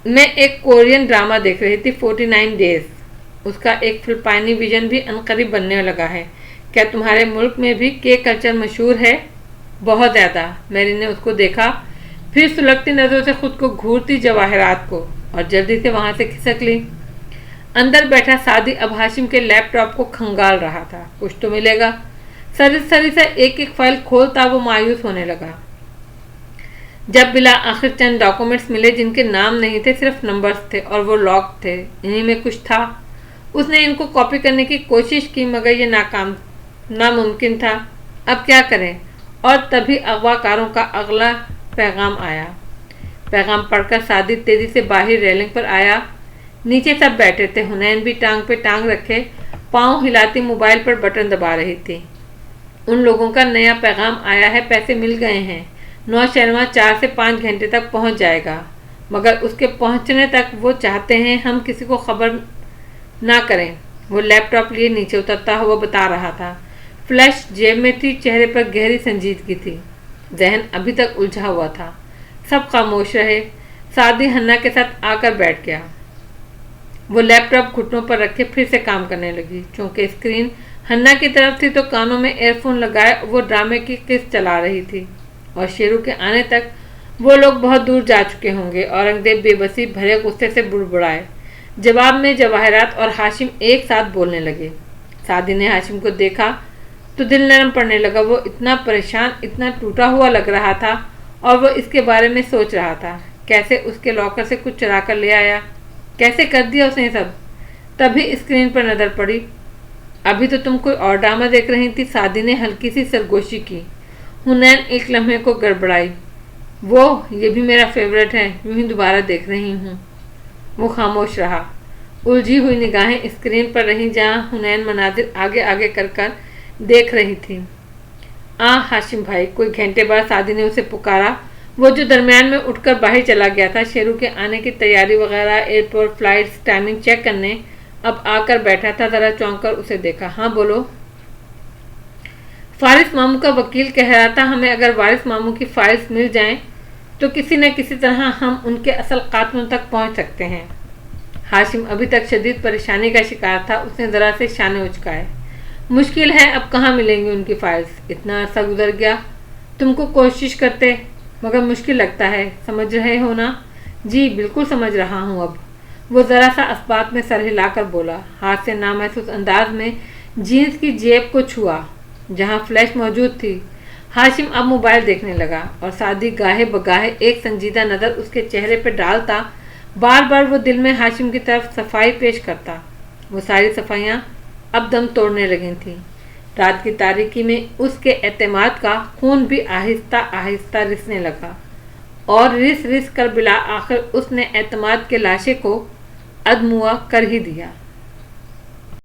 मैं एक कोरियन ड्रामा देख रही थी, 49 डेज। उसका एक फिलिपाइनी विजन भी अनकरीब बनने लगा है। क्या तुम्हारे मुल्क में भी केक कल्चर मशहूर है? बहुत ज़्यादा। मैरी ने उसको देखा, फिर सुलगती नज़रों से खुद को घूरती जवाहिरात को और जल्दी से वहाँ से खिसक ली। अंदर बैठा सादी अब हाशिम के लैपटॉप को खंगाल रहा था। कुछ तो मिलेगा। सरी से एक एक फाइल खोलता वो मायूस होने लगा। जब बिला आखिर चंद डॉक्यूमेंट्स मिले जिनके नाम नहीं थे, सिर्फ नंबर्स थे और वो लॉक थे। इन्हीं में कुछ था। उसने इनको कॉपी करने की कोशिश की मगर ये नामुमकिन था। अब क्या करें? और तभी अगवाकारों का अगला पैगाम आया। पैगाम पढ़कर सादी तेजी से बाहर रेलिंग पर आया। नीचे सब बैठे थे। हुनैन भी टांग पे टांग रखे पाँव हिलाती मोबाइल पर बटन दबा रही थी। उन लोगों का नया पैगाम आया है, पैसे मिल गए हैं। नौशहरवा 4 से 5 घंटे तक पहुंच जाएगा, मगर उसके पहुंचने तक वो चाहते हैं हम किसी को खबर ना करें। वो लैपटॉप लिए नीचे उतरता हुआ बता रहा था। फ्लैश जेब में थी, चेहरे पर गहरी संजीदगी थी। जहन अभी तक उलझा हुआ था। सब खामोश रहे। सादी हन्ना के साथ आकर बैठ गया। वो लैपटॉप घुटनों पर रखे फिर से काम करने लगी। चूंकि स्क्रीन हन्ना की तरफ थी तो कानों में एयरफोन लगाए वो ड्रामे की किस्त चला रही थी। और शेरू के आने तक वो लोग बहुत दूर जा चुके होंगे। औरंगजेब बेबसी भरे गुस्से से बुड़बुड़ाए। जवाब में जवाहिरात और हाशिम एक साथ बोलने लगे। सादी ने हाशिम को देखा तो दिल नरम पड़ने लगा। वो इतना परेशान, इतना टूटा हुआ लग रहा था और वो इसके बारे में सोच रहा था। कैसे उसके लॉकर से कुछ चुरा कर ले आया, कैसे कर दिया उसने सब। तभी स्क्रीन पर नज़र पड़ी। अभी तो तुम कोई और ड्रामा देख रही थी। सादी ने हल्की सी सरगोशी की। हुनैन एक लम्हे को गड़बड़ाई। वो ये भी मेरा फेवरेट है, यूं ही दोबारा देख रही हूँ। वो खामोश रहा। उलझी हुई निगाहें स्क्रीन पर रहीं जहाँ हुनैन मनाजिर आगे आगे कर देख रही थी। हाशिम भाई, कोई घंटे बाद सादी ने उसे पुकारा। वो जो दरमियान में उठकर बाहर चला गया था शेरू के आने की तैयारी वगैरह, एयरपोर्ट फ्लाइट्स टाइमिंग चेक करने, अब आकर बैठा था। ज़रा चौंक कर उसे देखा। हाँ बोलो। फारिस मामू का वकील कह रहा था हमें अगर वारिस मामू की फाइल्स मिल जाएं तो किसी न किसी तरह हम उनके असल कातलों तक पहुंच सकते हैं। हाशिम अभी तक शदीद परेशानी का शिकार था। उसने ज़रा से शाने उचकाए। मुश्किल है, अब कहाँ मिलेंगी उनकी फाइल्स? इतना अरसा गुजर गया, तुमको कोशिश करते, मगर मुश्किल लगता है। समझ रहे हो ना? जी बिल्कुल समझ रहा हूँ। अब वो ज़रा सा अस्बात में सर हिलाकर बोला। हाथ से नामहसूस अंदाज में जीन्स की जेब को छुआ जहाँ फ्लैश मौजूद थी। हाशिम अब मोबाइल देखने लगा और सादी गाहे बगाहे एक संजीदा नज़र उसके चेहरे पर डालता। बार बार वो दिल में हाशिम की तरफ सफाई पेश करता। वो सारी सफाइयाँ अब दम तोड़ने लगी थीं। رات کی تاریکی میں اس کے اعتماد کا خون بھی آہستہ آہستہ رسنے لگا، اور رس رس کر بلا آخر اس نے اعتماد کے لاشے کو ادموا کر ہی دیا۔